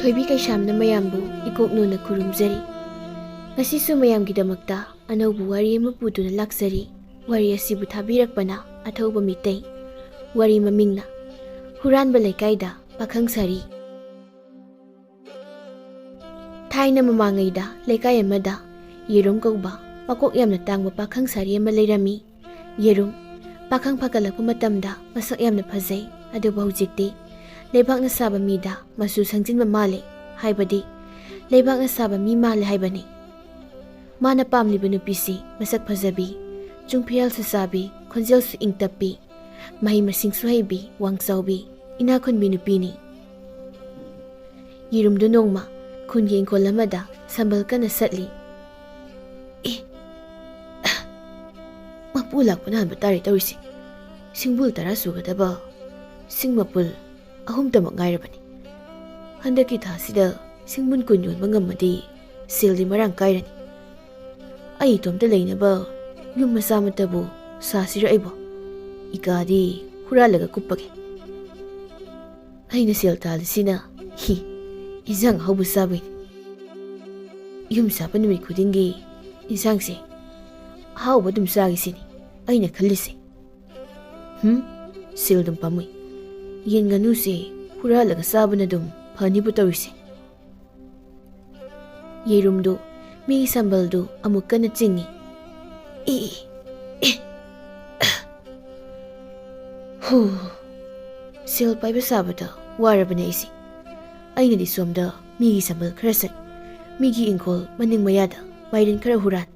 ꯊꯣꯏꯕꯤ ꯀꯩꯁꯥꯝꯅ ꯃꯌꯥꯝꯕꯨ ꯏꯀꯣꯛꯅꯣꯅ ꯈꯨꯔꯨꯝꯖꯔꯤ꯫ ꯉꯁꯤꯁꯨ ꯃꯌꯥꯝꯒꯤꯗꯃꯛꯇ ꯑꯅꯧꯕ ꯋꯥꯔꯤ ꯑꯃ ꯄꯨꯗꯨꯅ ꯂꯥꯛꯆꯔꯤ꯫ ꯋꯥꯔꯤ ꯑꯁꯤꯕꯨ ꯊꯥꯕꯤꯔꯛꯄꯅ ꯑꯊꯧꯕ ꯃꯤꯇꯩ꯫ ꯋꯥꯔꯤ ꯃꯃꯤꯡꯅ ꯍꯨꯔꯥꯟꯕ ꯂꯩꯀꯥꯏꯗ ꯄꯥꯈꯪ ꯁꯥꯔꯤ꯫ ꯊꯥꯏꯅ ꯃꯃꯥꯡꯉꯩꯗ ꯂꯩꯀꯥꯏ ꯑꯃꯗ ꯌꯦꯔꯨꯝ ꯀꯧꯕ ꯃꯀꯣꯛ ꯌꯥꯝꯅ ꯇꯥꯡꯕ ꯄꯥꯈꯪ ꯁꯥꯔꯤ ꯑꯃ ꯂꯩꯔꯝꯃꯤ꯫ ꯌꯦꯔꯨꯝ ꯄꯥꯈꯪ ꯐꯒꯠꯂꯛꯄ ꯃꯇꯝꯗ ꯃꯁꯛ ꯌꯥꯝꯅ ꯐꯖꯩ, ꯑꯗꯨꯕꯨ ꯍꯧꯖꯤꯛꯇꯤ ꯂꯩꯕꯥꯛꯅ ꯁꯥꯕ ꯃꯤꯗ ꯃꯆꯨ ꯁꯪꯖꯤꯟꯕ ꯃꯥꯜꯂꯤ, ꯍꯥꯏꯕꯗꯤ ꯂꯩꯕꯥꯛꯅ ꯁꯥꯕ ꯃꯤ ꯃꯥꯜꯂꯦ ꯍꯥꯏꯕꯅꯤ꯫ ꯃꯥꯅ ꯄꯥꯝꯂꯤꯕ ꯅꯨꯄꯤꯁꯤ ꯃꯁꯛ ꯐꯖꯕꯤ, ꯆꯨꯡꯐꯤꯌꯥꯜꯁꯨ ꯆꯥꯕꯤ, ꯈꯣꯟꯖꯦꯜꯁꯨ ꯏꯪꯇꯞꯄꯤ, ꯃꯍꯩ ꯃꯁꯤꯡꯁꯨ ꯍꯩꯕꯤ, ꯋꯥꯡꯆꯥꯎꯕꯤ, ꯏꯅꯥꯈꯨꯟꯕꯤ ꯅꯨꯄꯤꯅꯤ꯫ ꯌꯦꯔꯨꯝꯗꯨ ꯅꯣꯡꯃ ꯈꯨꯟꯒꯤ ꯏꯪꯈꯣꯜ ꯑꯃꯗ ꯁꯝꯕꯜ ꯀꯟꯅ ꯁꯠꯂꯤ꯫ ꯃꯄꯨ ꯂꯥꯛꯄꯅ ꯍꯟꯕ ꯇꯥꯔꯦ ꯇꯧꯔꯤꯁꯤ꯫ ꯁꯤꯡꯕꯨꯜ 10 ꯁꯨꯒꯗꯕ ꯁꯤꯡ ꯃꯄꯨꯜ 3ꯇꯃꯛ ꯉꯥꯏꯔꯕꯅꯤ꯫ ꯍꯟꯗꯛꯀꯤ ꯊꯥꯁꯤꯗ ꯁꯤꯡꯕꯨꯜ 10 ꯌꯣꯟꯕ ꯉꯝꯃꯗꯤ ꯁꯦꯜꯗꯤ ꯃꯔꯥꯡ ꯀꯥꯏꯔꯅꯤ꯫ ꯑꯩ ꯏꯇꯣꯝꯇ ꯂꯩꯅꯕ ꯌꯨꯝ ꯃꯆꯥ ꯑꯃꯠꯇꯕꯨ ꯁꯥꯁꯤꯔ ꯑꯩꯕꯣ? ꯏꯀꯥꯗꯤ ꯍꯨꯔꯥꯜꯂꯒ ꯀꯨꯞꯄꯒꯦ꯫ ꯑꯩꯅ ꯁꯦꯜ ꯇꯥꯜꯂꯤꯁꯤꯅ ꯏꯟꯖꯥꯡ ꯑꯍꯥꯎꯕ ꯆꯥꯕꯩꯅꯤ꯫ ꯌꯨꯝ ꯁꯥꯕ ꯅꯨꯃꯤꯠ ꯈꯨꯗꯤꯡꯒꯤ ꯏꯟꯁꯥꯡꯁꯦ ꯑꯍꯥꯎꯕ ꯑꯗꯨꯝ ꯆꯥꯒꯦꯁꯤꯅꯤ ꯑꯩꯅ ꯈꯜꯂꯤꯁꯦ꯫ ꯁꯦꯜ ꯑꯗꯨꯝ ꯄꯥꯝꯃꯨꯏ꯫ ꯌꯦꯟ ꯉꯥꯅꯨꯁꯦ ꯍꯨꯔꯥꯜꯂꯒ ꯆꯥꯕꯅ ꯑꯗꯨꯝ ꯐꯅꯤꯕꯨ ꯇꯧꯔꯤꯁꯦ꯫ ꯌꯦꯔꯨꯝꯗꯨ ꯃꯤꯒꯤ ꯁꯝꯕꯜꯗꯨ ꯑꯃꯨꯛ ꯀꯟꯅ ꯆꯤꯡꯉꯤ꯫ ꯁꯦꯜ ꯄꯥꯏꯕ ꯁꯥꯕꯗ ꯋꯥꯔꯕꯅꯦ ꯑꯩꯁꯦ꯫ ꯑꯩꯅꯗꯤ ꯁꯣꯝꯗ ꯃꯤꯒꯤ ꯁꯝꯕꯜ ꯈꯔ ꯆꯠ, ꯃꯤꯒꯤ ꯏꯪꯈꯣꯜ ꯃꯅꯤꯡ ꯃꯌꯥꯗ ꯃꯥꯏꯔꯦꯟ ꯈꯔ ꯍꯨꯔꯥꯟ,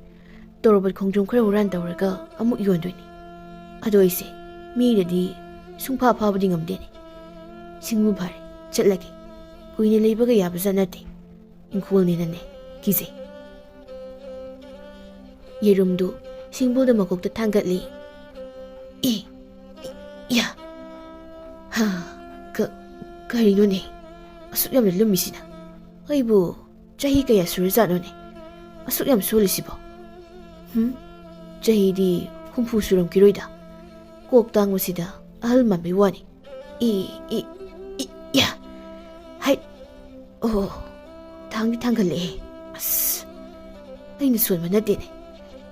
ꯇꯣꯔꯕꯣꯠ ꯈꯣꯡꯗ꯭ꯔꯨꯝ ꯈꯔ ꯍꯨꯔꯥꯟ ꯇꯧꯔꯒ ꯑꯃꯨꯛ ꯌꯣꯟꯗꯣꯏꯅꯤ꯫ ꯑꯗꯣ ꯑꯩꯁꯦ ꯃꯤꯗꯗꯤ ꯁꯨꯡꯐꯥ ꯐꯥꯕꯗꯤ ꯉꯝꯗꯦꯅꯦ꯫ ꯁꯤꯡꯕꯨ ꯐꯔꯦ, ꯆꯠꯂꯒꯦ꯫ ꯀꯨꯏꯅ ꯂꯩꯕꯒ ꯌꯥꯕꯖꯥꯠ ꯅꯠꯇꯦ꯫ ꯏꯪꯈꯣꯜꯅꯤꯅꯅꯦ ꯀꯤꯖꯩ꯫ ꯌꯦꯔꯨꯝꯗꯨ ꯁꯤꯡꯕꯨꯜꯗ ꯃꯀꯣꯛꯇ ꯊꯥꯡꯒꯠꯂꯤ꯫ ꯀꯔꯤꯅꯣꯅꯦ ꯑꯁꯨꯛ ꯌꯥꯝꯅ ꯂꯨꯝꯃꯤꯁꯤꯅ? ꯑꯩꯕꯨ ꯆꯍꯤ ꯀꯌꯥ ꯁꯨꯔꯖꯥꯠꯅꯣꯅꯦ ꯑꯁꯨꯛ ꯌꯥꯝ ꯁꯣꯜꯂꯤꯁꯤꯕꯣ? ꯆꯍꯤꯗꯤ 50 ꯁꯨꯔꯝꯈꯤꯔꯣꯏꯗ꯫ ꯀꯣꯛ ꯇꯥꯡꯕꯁꯤꯗ ꯑꯍꯜ ꯃꯥꯟꯕꯩ ꯋꯥꯅꯤ꯫ ꯍꯩꯠ! ꯊꯥꯡꯗꯤ ꯊꯥꯡꯒꯠꯂꯛꯑꯦ꯫ ꯑꯁ! ꯑꯩꯅ ꯁꯣꯟꯕ ꯅꯠꯇꯦꯅꯦ,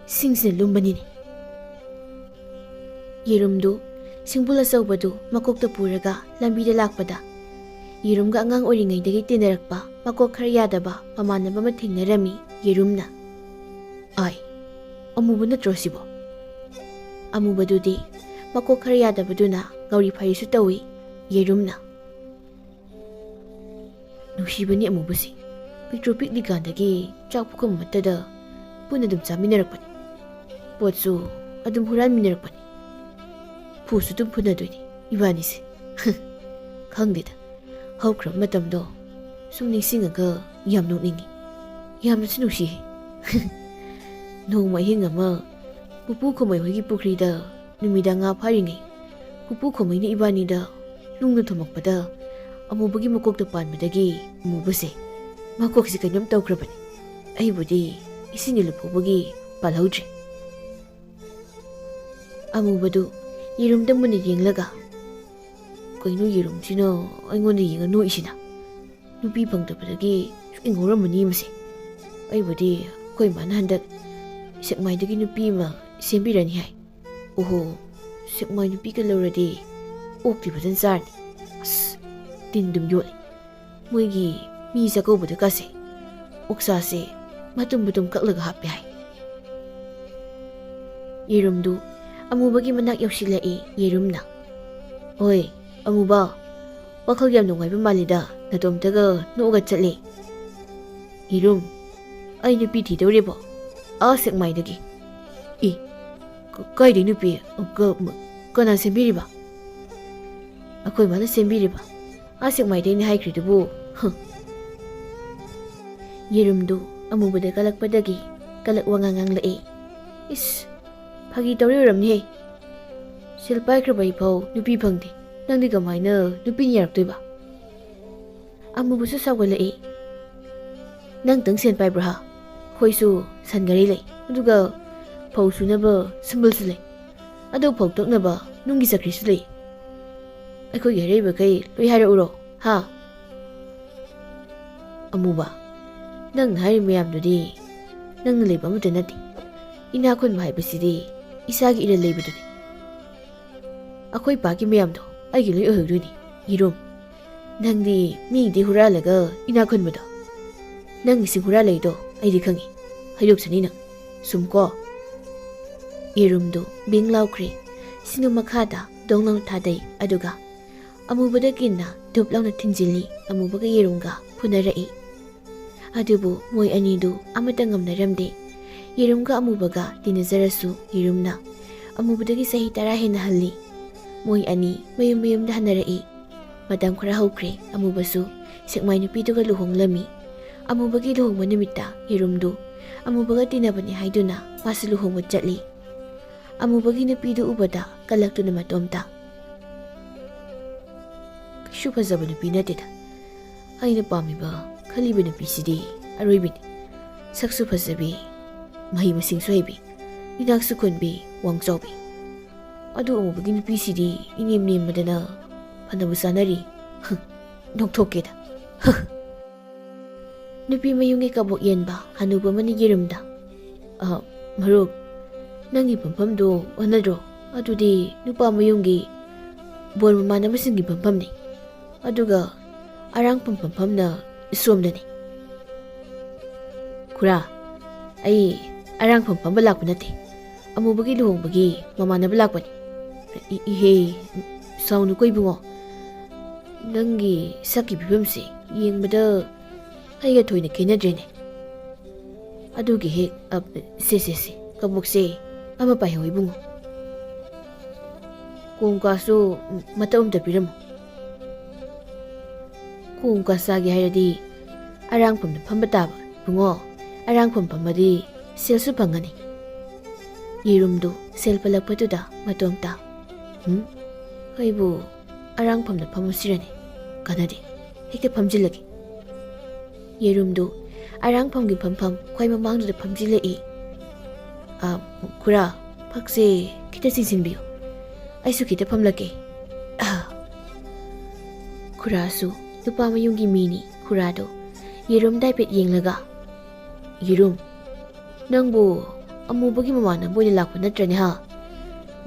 ꯁꯤꯡꯁꯤꯅ ꯂꯨꯝꯕꯅꯤꯅꯦ꯫ ꯌꯦꯔꯨꯝꯗꯨ ꯁꯤꯡꯕꯨꯜ ꯑꯆꯧꯕꯗꯨ ꯃꯀꯣꯛꯇ ꯄꯨꯔꯒ ꯂꯝꯕꯤꯗ ꯂꯥꯛꯄꯗ ꯌꯦꯔꯨꯝꯒ ꯑꯉꯥꯡ ꯑꯣꯏꯔꯤꯉꯩꯗꯒꯤ ꯇꯤꯟꯅꯔꯛꯄ ꯃꯀꯣꯛ ꯈꯔ ꯌꯥꯗꯕ ꯃꯃꯥꯟꯅꯕ ꯑꯃ ꯊꯦꯡꯅꯔꯝꯃꯤ꯫ ꯌꯦꯔꯨꯝꯅ ꯑꯃꯨꯕ ꯅꯠꯇ꯭ꯔꯣ ꯁꯤꯕꯣ? ꯑꯃꯨꯕꯗꯨꯗꯤ ꯃꯀꯣꯛ ꯈꯔ ꯌꯥꯗꯕꯗꯨꯅ ꯉꯧꯔꯤ ꯐꯩꯔꯤꯁꯨ ꯇꯧꯏ꯫ ꯌꯦꯔꯨꯝꯅ ꯅꯨꯡꯁꯤꯕꯅꯤ ꯑꯃꯨꯕꯁꯤ꯫ ꯄꯤꯛꯇ꯭ꯔꯨ ꯄꯤꯛꯂꯤꯀꯥꯟꯗꯒꯤ ꯆꯥꯛ ꯄꯨꯈꯝ ꯑꯃꯠꯇꯗ ꯄꯨꯟꯅ ꯑꯗꯨꯝ ꯆꯥꯃꯤꯟꯅꯔꯛꯄꯅꯤ꯫ ꯄꯣꯠꯁꯨ ꯑꯗꯨꯝ ꯍꯨꯔꯥꯟꯃꯤꯟꯅꯔꯛꯄꯅꯤ꯫ ꯐꯨꯁꯨ ꯑꯗꯨꯝ ꯐꯨꯅꯗꯣꯏꯅꯤ ꯏꯕꯥꯅꯤꯁꯦ꯫ ꯈꯪꯗꯦꯗ, ꯍꯧꯈ꯭ꯔꯕ ꯃꯇꯝꯗꯣ ꯁꯨꯝ ꯅꯤꯡꯁꯤꯡꯉꯒ ꯌꯥꯝ ꯅꯣꯛꯅꯤꯡꯉꯤ, ꯌꯥꯝꯅꯁꯨ ꯅꯨꯡꯁꯤꯌꯦ꯫ ꯅꯣꯡꯃ ꯑꯍꯤꯡ ꯑꯃ ꯄꯨꯄꯨ ꯈꯣꯃꯩ ꯍꯣꯏꯒꯤ ꯄꯨꯈ꯭ꯔꯤꯗ ꯅꯨꯃꯤꯗꯥꯡ ꯉꯥ ꯐꯥꯔꯤꯉꯩ ꯄꯨꯄꯨ ꯈꯣꯃꯩꯅ ꯏꯕꯥꯅꯤꯗ ꯅꯨꯡꯅ ꯊꯣꯝꯃꯛꯄꯗ ꯑꯃꯨꯕꯒꯤ ꯃꯀꯣꯛꯇ ꯄꯥꯟꯕꯗꯒꯤ ꯑꯃꯨꯕꯁꯦ ꯃꯀꯣꯛꯁꯦ ꯀꯩꯅꯣꯝ ꯇꯧꯈ꯭ꯔꯕꯅꯤ꯫ ꯑꯩꯕꯨꯗꯤ ꯏꯁꯤꯡꯗ ꯂꯨꯞꯍꯧꯕꯒꯤ ꯄꯥꯜꯍꯧꯗ꯭ꯔꯦ꯫ ꯑꯃꯨꯕꯗꯨ ꯌꯦꯔꯨꯝꯗ ꯃꯨꯟꯅ ꯌꯦꯡꯂꯒ ꯀꯩꯅꯣ ꯌꯦꯔꯨꯝꯁꯤꯅ ꯑꯩꯉꯣꯟꯗ ꯌꯦꯡꯉ ꯅꯣꯛꯏꯁꯤꯅ? ꯅꯨꯄꯤ ꯐꯪꯗꯕꯗꯒꯤ ꯉꯧꯔꯝꯃꯅꯤ ꯃꯁꯤ꯫ ꯑꯩꯕꯨꯗꯤ ꯑꯩꯈꯣꯏ ꯃꯥꯅ ꯍꯟꯗꯛ ꯁꯦꯛꯃꯥꯏꯗꯒꯤ ꯅꯨꯄꯤ ꯑꯃ ꯁꯦꯝꯕꯤꯔꯅꯤ ꯍꯥꯏ꯫ ꯁꯦꯛꯃꯥꯏ ꯅꯨꯄꯤꯒ ꯂꯧꯔꯗꯤ ꯑꯣꯛꯇꯤ ꯐꯖꯅ ꯆꯥꯔꯅꯤ꯫ ꯑꯁ! ꯇꯤꯟ ꯗꯨꯝ ꯌꯣꯠꯂꯤ꯫ ꯃꯣꯏꯒꯤ ꯃꯤ ꯆꯥꯛꯀꯧꯕꯗ ꯀꯥꯁꯦ ꯑꯣꯛꯁꯥꯁꯦ ꯃꯇꯨꯝ ꯀꯛꯂꯒ ꯍꯥꯞꯄꯦ ꯍꯥꯏ꯫ ꯌꯦꯔꯨꯝꯗꯨ ꯑꯃꯨꯕꯒꯤ ꯃꯅꯥꯛ ꯌꯧꯁꯤꯜꯂꯛꯏ꯫ ꯌꯦꯔꯨꯝꯅ ꯍꯣꯏ ꯑꯃꯨꯕ, ꯋꯥꯈꯜ ꯌꯥꯝ ꯅꯨꯡꯉꯥꯏꯕ ꯃꯥꯜꯂꯤꯗ ꯅꯇꯣꯝꯇꯒ ꯅꯣꯛꯑꯒ ꯆꯠꯂꯦ꯫ ꯌꯦꯔꯨꯝ, ꯑꯩ ꯅꯨꯄꯤ ꯊꯤꯗꯧꯔꯦꯕꯣ, ꯁꯦꯛꯃꯥꯏꯗꯒꯤ꯫ ꯀꯥꯏꯗꯩ ꯅꯨꯄꯤ? ꯀꯅꯥ ꯁꯦꯝꯕꯤꯔꯤꯕ? ꯑꯩꯈꯣꯏ ꯃꯥꯅ ꯁꯦꯝꯕꯤꯔꯤꯕ꯫ ꯁꯦꯛꯃꯥꯏꯗꯩꯅꯦ ꯍꯥꯏꯈ꯭ꯔꯤꯗꯨꯕꯨ꯫ ꯌꯦꯔꯨꯝꯗꯨ ꯑꯃꯨꯕꯗ ꯀꯜꯂꯛꯄꯗꯒꯤ ꯀꯂꯛ ꯋꯥꯉꯥꯡ ꯉꯥꯡꯂꯛꯏ꯫ ꯐꯥꯒꯤ ꯇꯧꯔꯤ ꯑꯣꯏꯔꯝꯅꯤꯍꯦ꯫ ꯁꯦꯜ ꯄꯥꯏꯈ꯭ꯔꯕ ꯑꯩꯐꯥꯎ ꯅꯨꯄꯤ ꯐꯪꯗꯦ, ꯅꯪꯗꯤ ꯀꯃꯥꯏꯅ ꯅꯨꯄꯤꯅ ꯌꯥꯔꯛꯇꯣꯏꯕ? ꯑꯃꯨꯕꯁꯨ ꯁꯥꯎꯒꯠꯂꯛꯏ꯫ ꯅꯪꯇꯪ ꯁꯦꯜ ꯄꯥꯏꯕ꯭ꯔꯥ? ꯑꯩꯈꯣꯏꯁꯨ ꯁꯟꯒꯔꯤ ꯂꯩ, ꯑꯗꯨꯒ ꯐꯧ ꯁꯨꯅꯕ ꯁꯨꯝꯕꯜꯁꯨ ꯂꯩ, ꯑꯗꯨ ꯐꯧ ꯇꯛꯅꯕ ꯅꯨꯡꯒꯤ ꯆꯀ꯭ꯔꯤꯁꯨ ꯂꯩ꯫ ꯑꯩꯈꯣꯏꯒꯤ ꯑꯔꯩꯕꯈꯩ ꯂꯣꯏ ꯍꯥꯏꯔꯛꯎꯔꯣ? ꯑꯃꯨꯕ, ꯅꯪꯅ ꯍꯥꯏꯔꯤ ꯃꯌꯥꯝꯗꯨꯗꯤ ꯅꯪꯅ ꯂꯩꯕ ꯑꯃꯠꯇ ꯅꯠꯇꯦ. ꯏꯅꯥꯛ ꯈꯨꯟꯕ ꯍꯥꯏꯕꯁꯤꯗꯤ ꯏꯁꯥꯒꯤ ꯏꯔꯜ ꯂꯩꯕꯗꯨꯅꯤ. ꯑꯩꯈꯣꯏ ꯄꯥꯒꯤ ꯃꯌꯥꯝꯗꯣ ꯑꯩꯒꯤ ꯂꯣꯏ ꯑꯣꯏꯍꯧꯗꯣꯏꯅꯤ. ꯌꯦꯔꯨꯝ, ꯅꯪꯗꯤ ꯃꯤꯒꯤꯗꯤ ꯍꯨꯔꯥꯜꯂꯒ ꯏꯅꯥꯛ ꯈꯨꯟꯕꯗꯣ. ꯅꯪꯒꯤꯁꯤ ꯍꯨꯔꯥꯜꯂꯛꯏꯗꯣ ꯑꯩꯗꯤ ꯈꯪꯉꯤ. ꯍꯥꯏꯗꯣꯛꯁꯅꯤ ꯅꯪ. ꯁꯨꯝꯀꯣ. ꯌꯦꯔꯨꯝꯗꯨ ꯕꯤꯡ ꯂꯥꯎꯈ꯭ꯔꯦ. ꯁꯤꯅꯨ ꯃꯈꯥꯗ ꯗꯣꯡ ꯂꯥꯎꯅ ꯊꯥꯗꯩ. ꯑꯗꯨꯒ ꯑꯃꯨꯕꯗ ꯀꯤꯟꯅ ꯙꯨꯞ ꯂꯥꯎꯅ ꯊꯤꯟꯖꯤꯜꯂꯤ. ꯑꯃꯨꯕꯒ ꯌꯦꯔꯨꯝꯒ ꯐꯨꯅꯔꯛꯏ. ꯑꯗꯨꯕꯨ ꯃꯣꯏ ꯑꯅꯤꯗꯨ ꯑꯃꯠꯇ ꯉꯝꯅꯔꯝꯗꯦ. ꯌꯦꯔꯨꯝꯒ ꯑꯃꯨꯕꯒ ꯇꯤꯟꯅꯖꯔꯁꯨ ꯌꯦꯔꯨꯝꯅ ꯑꯃꯨꯕꯗꯒꯤ ꯆꯍꯤ 10 ꯍꯦꯟꯅ ꯍꯜꯂꯤ. ꯃꯣꯏ ꯑꯅꯤ ꯃꯌꯨꯝ ꯃꯌꯨꯝꯗ ꯍꯟꯅꯔꯛꯏ. ꯃꯇꯝ ꯈꯔ ꯍꯧꯈ꯭ꯔꯦ. ꯑꯃꯨꯕꯁꯨ ꯁꯦꯛꯃꯥꯏ ꯅꯨꯄꯤꯗꯨꯒ ꯂꯨꯍꯣꯡꯂꯝꯃꯤ. ꯑꯃꯨꯕꯒꯤ ꯂꯨꯍꯣꯡꯕ ꯅꯨꯃꯤꯠꯇ ꯌꯦꯔꯨꯝꯗꯨ ꯑꯃꯨꯕꯒ ꯇꯤꯟꯅꯕꯅꯤ ꯍꯥꯏꯗꯨꯅ ꯃꯥꯁꯨ ꯂꯨꯍꯣꯡꯕ ꯆꯠꯂꯤ. ꯑꯃꯨꯕꯒꯤ ꯅꯨꯄꯤꯗꯨ ꯎꯕꯗ ꯀꯜꯂꯛꯇꯨꯅ ꯃꯇꯣꯝꯇ, ꯀꯩꯁꯨ ꯐꯖꯕ ꯅꯨꯄꯤ ꯅꯠꯇꯦꯗ. ꯑꯩꯅ ꯄꯥꯝꯃꯤꯕ ꯈꯜꯂꯤꯕ ꯅꯨꯄꯤꯁꯤꯗꯤ ꯑꯔꯣꯏꯕꯤꯅꯤ. ꯁꯛꯁꯨ ꯐꯖꯕꯤ, ꯃꯍꯩ ꯃꯁꯤꯡꯁꯨ ꯍꯩꯕꯤ, ꯏꯅꯥꯛꯁꯨ ꯈꯨꯟꯕꯤ, ꯋꯥꯡ ꯆꯥꯎꯕꯤ. ꯑꯗꯨ ꯑꯃꯨꯕꯒꯤ ꯅꯨꯄꯤꯁꯤꯗꯤ ꯏꯅꯦꯝ ꯅꯦꯝꯕꯗꯅ ꯐꯅꯕꯨ ꯆꯥꯅꯔꯤ. ꯅꯣꯛꯊꯣꯛꯀꯦꯗ. ꯅꯨꯄꯤ ꯃꯌꯨꯝꯒꯤ ꯀꯕꯣꯛ ꯌꯦꯟꯕ ꯍꯅꯨꯕ ꯑꯃꯅ ꯌꯦꯔꯨꯝꯗ, ꯃꯔꯨꯞ, ꯅꯪꯒꯤ ꯐꯝꯐꯝꯗꯨ ꯑꯣꯟꯅꯗ꯭ꯔꯣ? ꯑꯗꯨꯗꯤ ꯅꯨꯄꯥ ꯃꯌꯨꯝꯒꯤ ꯕꯣꯔ ꯃꯃꯥꯟꯅꯕꯁꯤꯡꯒꯤ ꯐꯝꯐꯝꯅꯤ. ꯑꯗꯨꯒ ꯑꯔꯥꯡꯐꯝ ꯐꯝꯐꯝꯅ ꯁꯣꯝꯗꯅꯤ. ꯈꯨꯔꯥ, ꯑꯩ ꯑꯔꯥꯡꯐꯝ ꯐꯝꯕ ꯂꯥꯛꯄ ꯅꯠꯇꯦ. ꯑꯃꯨꯕꯒꯤ ꯂꯨꯍꯣꯡꯕꯒꯤ ꯃꯃꯥꯟꯅꯕ ꯂꯥꯛꯄꯅꯤ. ꯏꯍꯦ, ꯁꯥꯎꯅꯨꯀꯣ ꯏꯕꯨꯡꯉꯣ. ꯅꯪꯒꯤ ꯁꯛꯀꯤ ꯐꯤꯕꯝꯁꯦ ꯌꯦꯡꯕꯗ ꯑꯩꯒ ꯊꯣꯏꯅ ꯈꯦꯠꯅꯗ꯭ꯔꯦꯅꯦ. ꯑꯗꯨꯒꯤ ꯍꯦꯛ ꯁꯦ ꯀꯕꯣꯛꯁꯦ ꯑꯃ ꯄꯥꯏꯍꯧ ꯏꯕꯨꯡꯉꯣ. ꯀꯣꯡꯀꯥꯁꯨ ꯃꯇꯞ ꯑꯃꯇ ꯄꯤꯔꯝꯃꯨ. ꯀꯣꯡꯀꯥ ꯆꯥꯒꯦ ꯍꯥꯏꯔꯗꯤ ꯑꯔꯥꯡꯐꯝꯗ ꯐꯝꯕ ꯇꯥꯕ ꯏꯕꯨꯡꯉꯣ. ꯑꯔꯥꯡꯐꯝ ꯐꯝꯃꯗꯤ ꯁꯦꯜꯁꯨ ꯐꯪꯒꯅꯤ. ꯌꯦꯔꯨꯝꯗꯨ ꯁꯦꯜ ꯄꯜꯂꯛꯄꯗꯨꯗ ꯃꯇꯣꯝꯇ, ꯑꯩꯕꯨ ꯑꯔꯥꯡꯐꯝꯗ ꯐꯝꯃꯁꯤꯔꯅꯦ? ꯀꯥꯟꯅꯗꯦ, ꯍꯦꯛꯇ ꯐꯝꯖꯤꯜꯂꯒꯦ. ꯌꯦꯔꯨꯝꯗꯨ ꯑꯔꯥꯡꯐꯝꯒꯤ ꯐꯝꯐꯝ ꯈ꯭ꯋꯥꯏ ꯃꯃꯥꯡꯗꯨꯗ ꯐꯝꯖꯤꯜꯂꯛꯏ. ꯈꯨꯔꯥ, ꯐꯛꯁꯦ ꯈꯤꯇ ꯆꯤꯡꯁꯤꯟꯕꯤꯌꯨ. ꯑꯩꯁꯨ ꯈꯤꯇ ꯐꯝꯂꯛꯀꯦ. ꯈꯨꯔꯥꯁꯨ ꯅꯨꯄꯥ ꯃꯌꯨꯝꯒꯤ ꯃꯤꯅꯤ. ꯈꯨꯔꯥꯗꯣ ꯌꯦꯔꯨꯝꯗ ꯍꯥꯏꯐꯦꯠ ꯌꯦꯡꯂꯒ, ꯌꯦꯔꯨꯝ, ꯅꯪꯕꯨ ꯑꯃꯨꯕꯒꯤ ꯃꯃꯥꯟꯅꯕ ꯑꯣꯏꯅ ꯂꯥꯛꯄ ꯅꯠꯇ꯭ꯔꯅꯦ ꯍꯥ?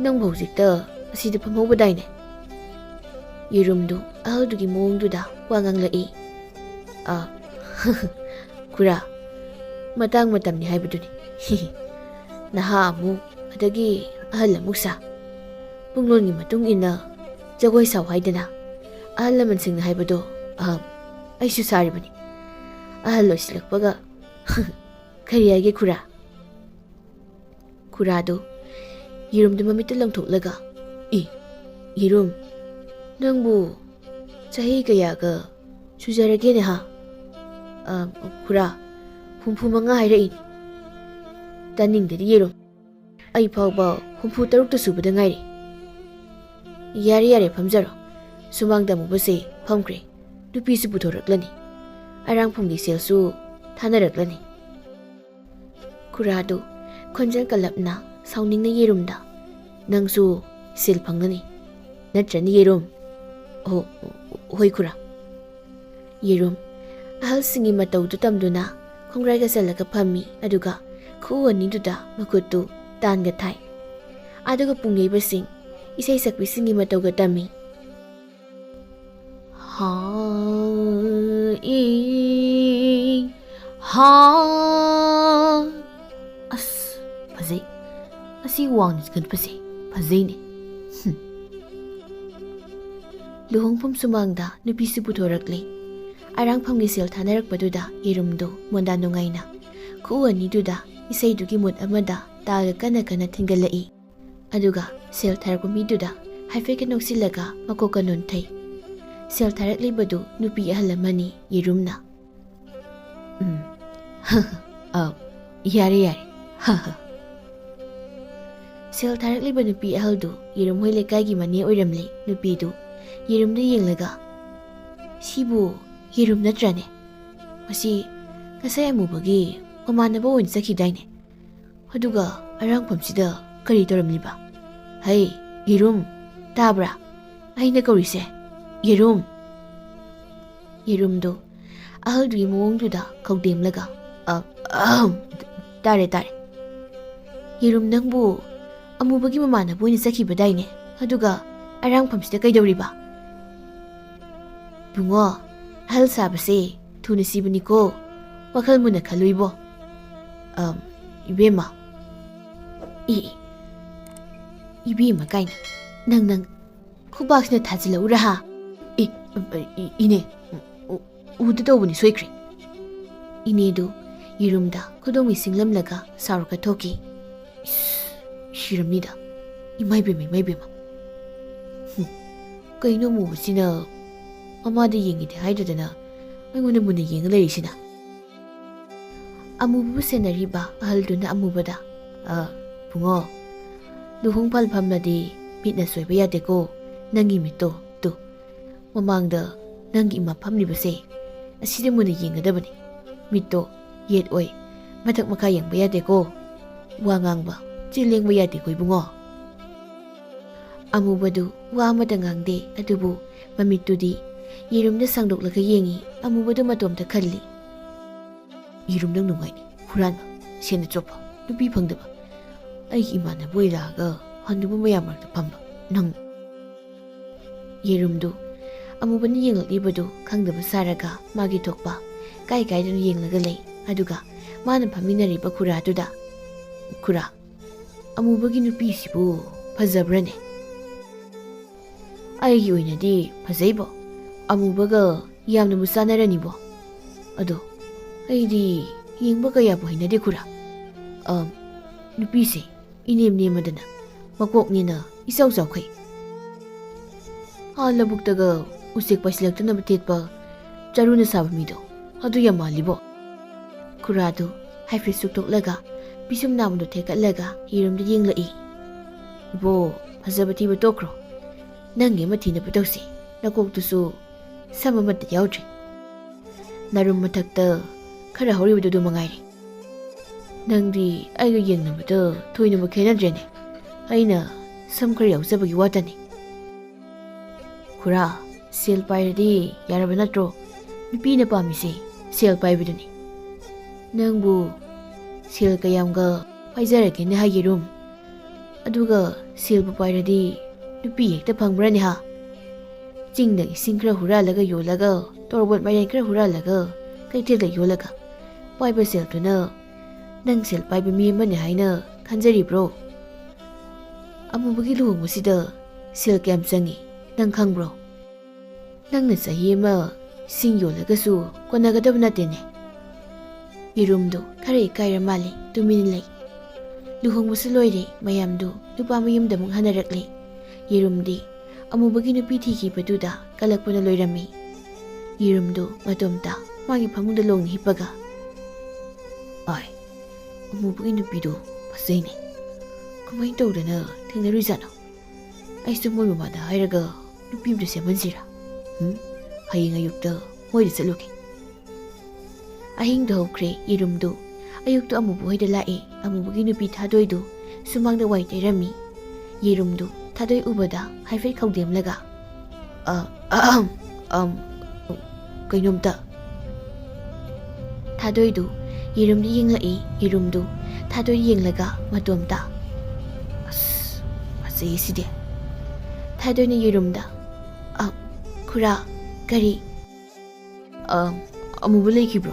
ꯅꯪꯕꯨ ꯍꯧꯖꯤꯛꯇ ꯑꯁꯤꯗ ꯐꯝꯍꯧꯕꯗꯥꯏꯅꯦ? ꯌꯦꯔꯨꯝꯗꯨ ꯑꯍꯜꯗꯨꯒꯤ ꯃꯑꯣꯡꯗꯨꯗ ꯋꯥ ꯉꯥꯡꯂꯛꯏ. ꯈꯨꯔꯥ, ꯃꯇꯥꯡ ꯃꯇꯝꯅꯤ ꯍꯥꯏꯕꯗꯨꯅꯤ. ꯅꯍꯥ ꯑꯃꯨꯛ, ꯑꯗꯒꯤ ꯑꯍꯜ ꯑꯃꯨꯛ ꯁꯥ. ꯄꯨꯡꯂꯣꯟꯒꯤ ꯃꯇꯨꯡ ꯏꯟꯅ ꯖꯒꯣꯏ ꯁꯥꯎ ꯍꯥꯏꯗꯅ ꯑꯍꯜ ꯂꯃꯟꯁꯤꯡꯅ ꯍꯥꯏꯕꯗꯣ ꯑꯩꯁꯨ ꯁꯥꯔꯤꯕꯅꯤ. ꯑꯍꯜ ꯑꯣꯏꯁꯤꯜꯂꯛꯄꯒ ꯀꯔꯤ ꯍꯥꯏꯒꯦ ꯈꯨꯔꯥ? ꯈꯨꯔꯥꯗꯣ ꯌꯦꯔꯨꯝꯗꯨ ꯃꯃꯤꯠꯇ ꯂꯪꯊꯣꯛꯂꯒ, ꯌꯦꯔꯨꯝ, ꯅꯪꯕꯨ ꯆꯍꯤ ꯀꯌꯥꯒ ꯁꯨꯖꯔꯒꯦꯅꯦ ꯍꯥ? ꯈꯨꯔꯥ, 65 ꯍꯥꯏꯔꯛꯏꯅꯤ. ꯇꯥꯅꯤꯡꯗꯗꯤ ꯌꯦꯔꯨꯝ, ꯑꯩ ꯐꯥꯎꯕ 63 ꯁꯨꯕꯗ ꯉꯥꯏꯔꯤ. ꯌꯥꯔꯦ ꯐꯝꯖꯔꯣ. ꯁꯨꯃꯥꯡꯗ ꯑꯃꯨꯕꯁꯦ ꯐꯝꯈ꯭ꯔꯦ. ꯅꯨꯄꯤꯁꯨ ꯄꯨꯊꯣꯔꯛꯂꯅꯤ. ꯑꯔꯥꯡꯐꯝꯒꯤ ꯁꯦꯜꯁꯨ ꯊꯥꯅꯔꯛꯂꯅꯤ. ꯈꯨꯔꯥꯗꯨ ꯈꯣꯟꯖꯦꯜ ꯀꯜꯂꯞꯅ ꯁꯥꯎꯅꯤꯡꯅ ꯌꯦꯔꯨꯝꯗ, ꯅꯪꯁꯨ ꯁꯦꯜ ꯐꯪꯒꯅꯤ, ꯅꯠꯇ꯭ꯔꯅꯤ ꯌꯦꯔꯨꯝ? ꯍꯣꯏ ꯈꯨꯔꯥ. ꯌꯦꯔꯨꯝ ꯑꯍꯜꯁꯤꯡꯒꯤ ꯃꯇꯧꯗꯨ ꯇꯝꯗꯨꯅ ꯈꯣꯡꯒ꯭ꯔꯥꯏꯒ ꯆꯜꯂꯒ ꯐꯝꯃꯤ. ꯑꯗꯨꯒ ꯈꯨꯎ ꯑꯅꯤꯗꯨꯗ ꯃꯈꯨꯠꯇꯨ ꯇꯥꯟꯒ ꯊꯥꯏ. ꯑꯗꯨꯒ ꯄꯨꯡꯌꯩꯕꯁꯤꯡ, ꯏꯁꯩ ꯁꯛꯄꯤꯁꯤꯡꯒꯤ ꯃꯇꯧꯒ ꯇꯝꯃꯤ. ꯑꯁ, ꯐꯖꯩ. ꯑꯁꯤ ꯋꯥꯡꯅ ꯆꯤꯡꯈꯠꯄꯁꯦ ꯐꯖꯩꯅꯦ. ꯂꯨꯍꯣꯡꯐꯝ ꯁꯨꯃꯥꯡꯗ ꯅꯨꯄꯤꯁꯨ ꯄꯨꯊꯣꯔꯛꯂꯤ. ꯑꯔꯥꯡꯐꯝꯒꯤ ꯁꯦꯜ ꯊꯥꯅꯔꯛꯄꯗꯨꯗ ꯌꯦꯔꯨꯝꯗꯨ ꯃꯣꯟꯗꯥ ꯅꯨꯡꯉꯥꯏꯅ ꯈꯨꯎ ꯑꯅꯤꯗꯨꯗ ꯏꯁꯩꯗꯨꯒꯤ ꯃꯨꯠ ꯑꯃꯗ ꯇꯥꯜꯒ ꯀꯟꯅ ꯊꯤꯟꯒꯠꯂꯛꯏ. ꯑꯗꯨꯒ ꯁꯦꯜ ꯊꯥꯔꯛꯄ ꯃꯤꯗꯨꯗ ꯍꯥꯏꯐꯦꯠꯀ ꯅꯣꯛꯁꯤꯜꯂꯒ ꯃꯀꯣꯛꯀ ꯅꯣꯟꯊꯩ. ꯁꯦꯜ ꯊꯥꯔꯛꯂꯤꯕꯗꯨ ꯅꯨꯄꯤ ꯑꯍꯜ ꯑꯃꯅꯤ. ꯌꯦꯔꯨꯝꯅ, ꯌꯥꯔꯦ. ꯁꯦꯜ ꯊꯥꯔꯛꯂꯤꯕ ꯅꯨꯄꯤ ꯑꯍꯜꯗꯨ ꯌꯦꯔꯨꯝꯍꯣꯏ ꯂꯩꯀꯥꯏꯒꯤ ꯃꯅꯦ ꯑꯣꯏꯔꯝꯂꯤ. ꯅꯨꯄꯤꯗꯨ ꯌꯦꯔꯨꯝꯗ ꯌꯦꯡꯂꯒ, ꯁꯤꯕꯨ ꯌꯦꯔꯨꯝ ꯅꯠꯇ꯭ꯔꯅꯦ? ꯃꯁꯤ ꯉꯁꯥꯏ ꯑꯃꯨꯕꯒꯤ ꯃꯃꯥꯟꯅꯕ ꯑꯣꯏꯅ ꯆꯠꯈꯤꯗꯥꯏꯅꯦ? ꯑꯗꯨꯒ ꯑꯔꯥꯡꯐꯝꯁꯤꯗ ꯀꯔꯤ ꯇꯧꯔꯝꯂꯤꯕ? ꯍꯩ ꯌꯦꯔꯨꯝ, ꯇꯥꯕ꯭ꯔꯥ? ꯑꯩꯅ ꯀꯧꯔꯤꯁꯦ ꯌꯦꯔꯨꯝ. ꯌꯦꯔꯨꯝꯗꯨ ꯑꯍꯜꯗꯨꯒꯤ ꯃꯑꯣꯡꯗꯨꯗ ꯈꯧꯗꯦꯝꯂꯒ ꯇꯥꯔꯦ ꯇꯥꯔꯦ ꯌꯦꯔꯨꯝ ꯅꯪꯕꯨ ꯑꯃꯨꯕꯒꯤ ꯃꯃꯥꯟꯅꯕ ꯑꯣꯏꯅ ꯆꯠꯈꯤꯕꯗꯥꯏꯅꯦ ꯑꯗꯨꯒ ꯑꯔꯥꯡꯐꯝꯁꯤꯗ ꯀꯩꯗꯧꯔꯤꯕ ꯕꯨꯡꯉꯣ ꯑꯍꯜ ꯁꯥꯕꯁꯦ ꯊꯨꯅ ꯁꯤꯕꯅꯤꯀꯣ ꯋꯥꯈꯜ ꯃꯨꯟꯅ ꯈꯜꯂꯨꯏꯕꯣ 이베마 이베마 까이나 낭낭 후박스나 다질러 우라하 이네 우드더보니 소이크리 이네도 이름다 고동이 싱람라가 사르가 토기 싫습니다 이마이베마 그이노 무엇이나 아마도 얘기대 하이드잖아 아이고는 문에 얘기를 내리시나 아무부 세나리바 아할두나 아무바다 붕어 루홍팔 밤나디 빛나 쏘이바 야되고 낭기 밑도 또 머망다 낭기 이마 팜리바세 아시데 문에 얘기하다보니 밑도 옛 오이 마탁 마카 양바 야되고 와강바 찔랭바 야되고 붕어 아무바도 와마다 강데 아두부 마미뚜디 예름다 상독라가 얘기 아무바도 마톰다 칼리 이름 능 누가이니 후란마 세나 좁아 누비 펑드바 아이기 이마나 보이라가 한두부 마야말다 밤바 능 예름도 아무바니 yenglakliबदु khangdaba saraga magi tokpa kai danu yenglaga lei aduga mana phaminariba khuraduda khura amubagi nupi sibu phajabrane aigi oinadi phajaibo amubaga yamna musanarani bo ado aidi yengba kaya bo hinadi khura nupi se inem nemadana makoknina isau saukhai labuktaga usek pasilakta batetpa charuna sabamido adu yamalibo kuradu haife suktoklaga bisum namdo thekatlaga hirumda yenglai bo phajabati batokro nange mathina patausi nakoktusu samamata yaudri narum mathakta khara horibudu mangairi nangdi aiga yengnamada thoina makhenadrene aina samkhar yausabagi watani Kura, sel pairadi yaraba natro nupi na pamisi sel paibiduni nangbu sel kayamga paizarage na hagirum aduga sel bu pairadi nupi hekta phangbrani ha jingda ising khra huralaga yolaga torbot mairen khra huralaga kaithela yolaga paiba sel tuna nang sel paiba mi mane haina khanjari bro amubagi luhongmusida sel kyam changi nang khangbro nangna sahi ma sing yolagasu konagadab natene irumdo khare kaira mali tumin lei luhongmusu loire mayamdu nupa mayumda mung hanarakle irumdi amubagi nupi thiki paduda kalakpana loirami irumdo matomta magi phamungda longni hipaga ai amubagi nupido pasaine kumai tawdana thengnaruizano aisu moi mamada hairaga nupi mdu semansira haying ayukta moida chaluke ahing do hokre irumdu ayukta amubu hoida lae amubugi nupi thadoidu sumangda wai terami irumdu thadoi ubada haifai khawdemlaga kainomta thadoidu irumdi yenglai irumdu thadoi yenglaga matomta asai side thadoi na irumda Kura, kari amubu leiki bro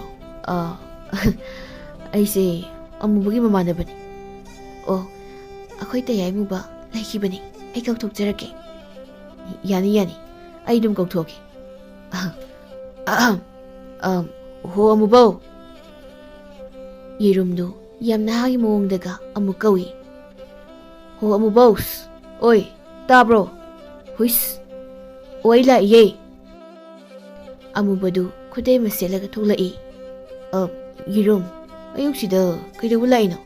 aise amubugi mamanabani oh akhoi tayai muba leiki bani ai kauthok jarake yani ai dum kauthok ho amubo yirumdu yamna hagi mongdaga amukawi ho amubos oi tabro huis Oila ye amubadu khudai maselaga tholai yirum ayuk sida kaidawu laino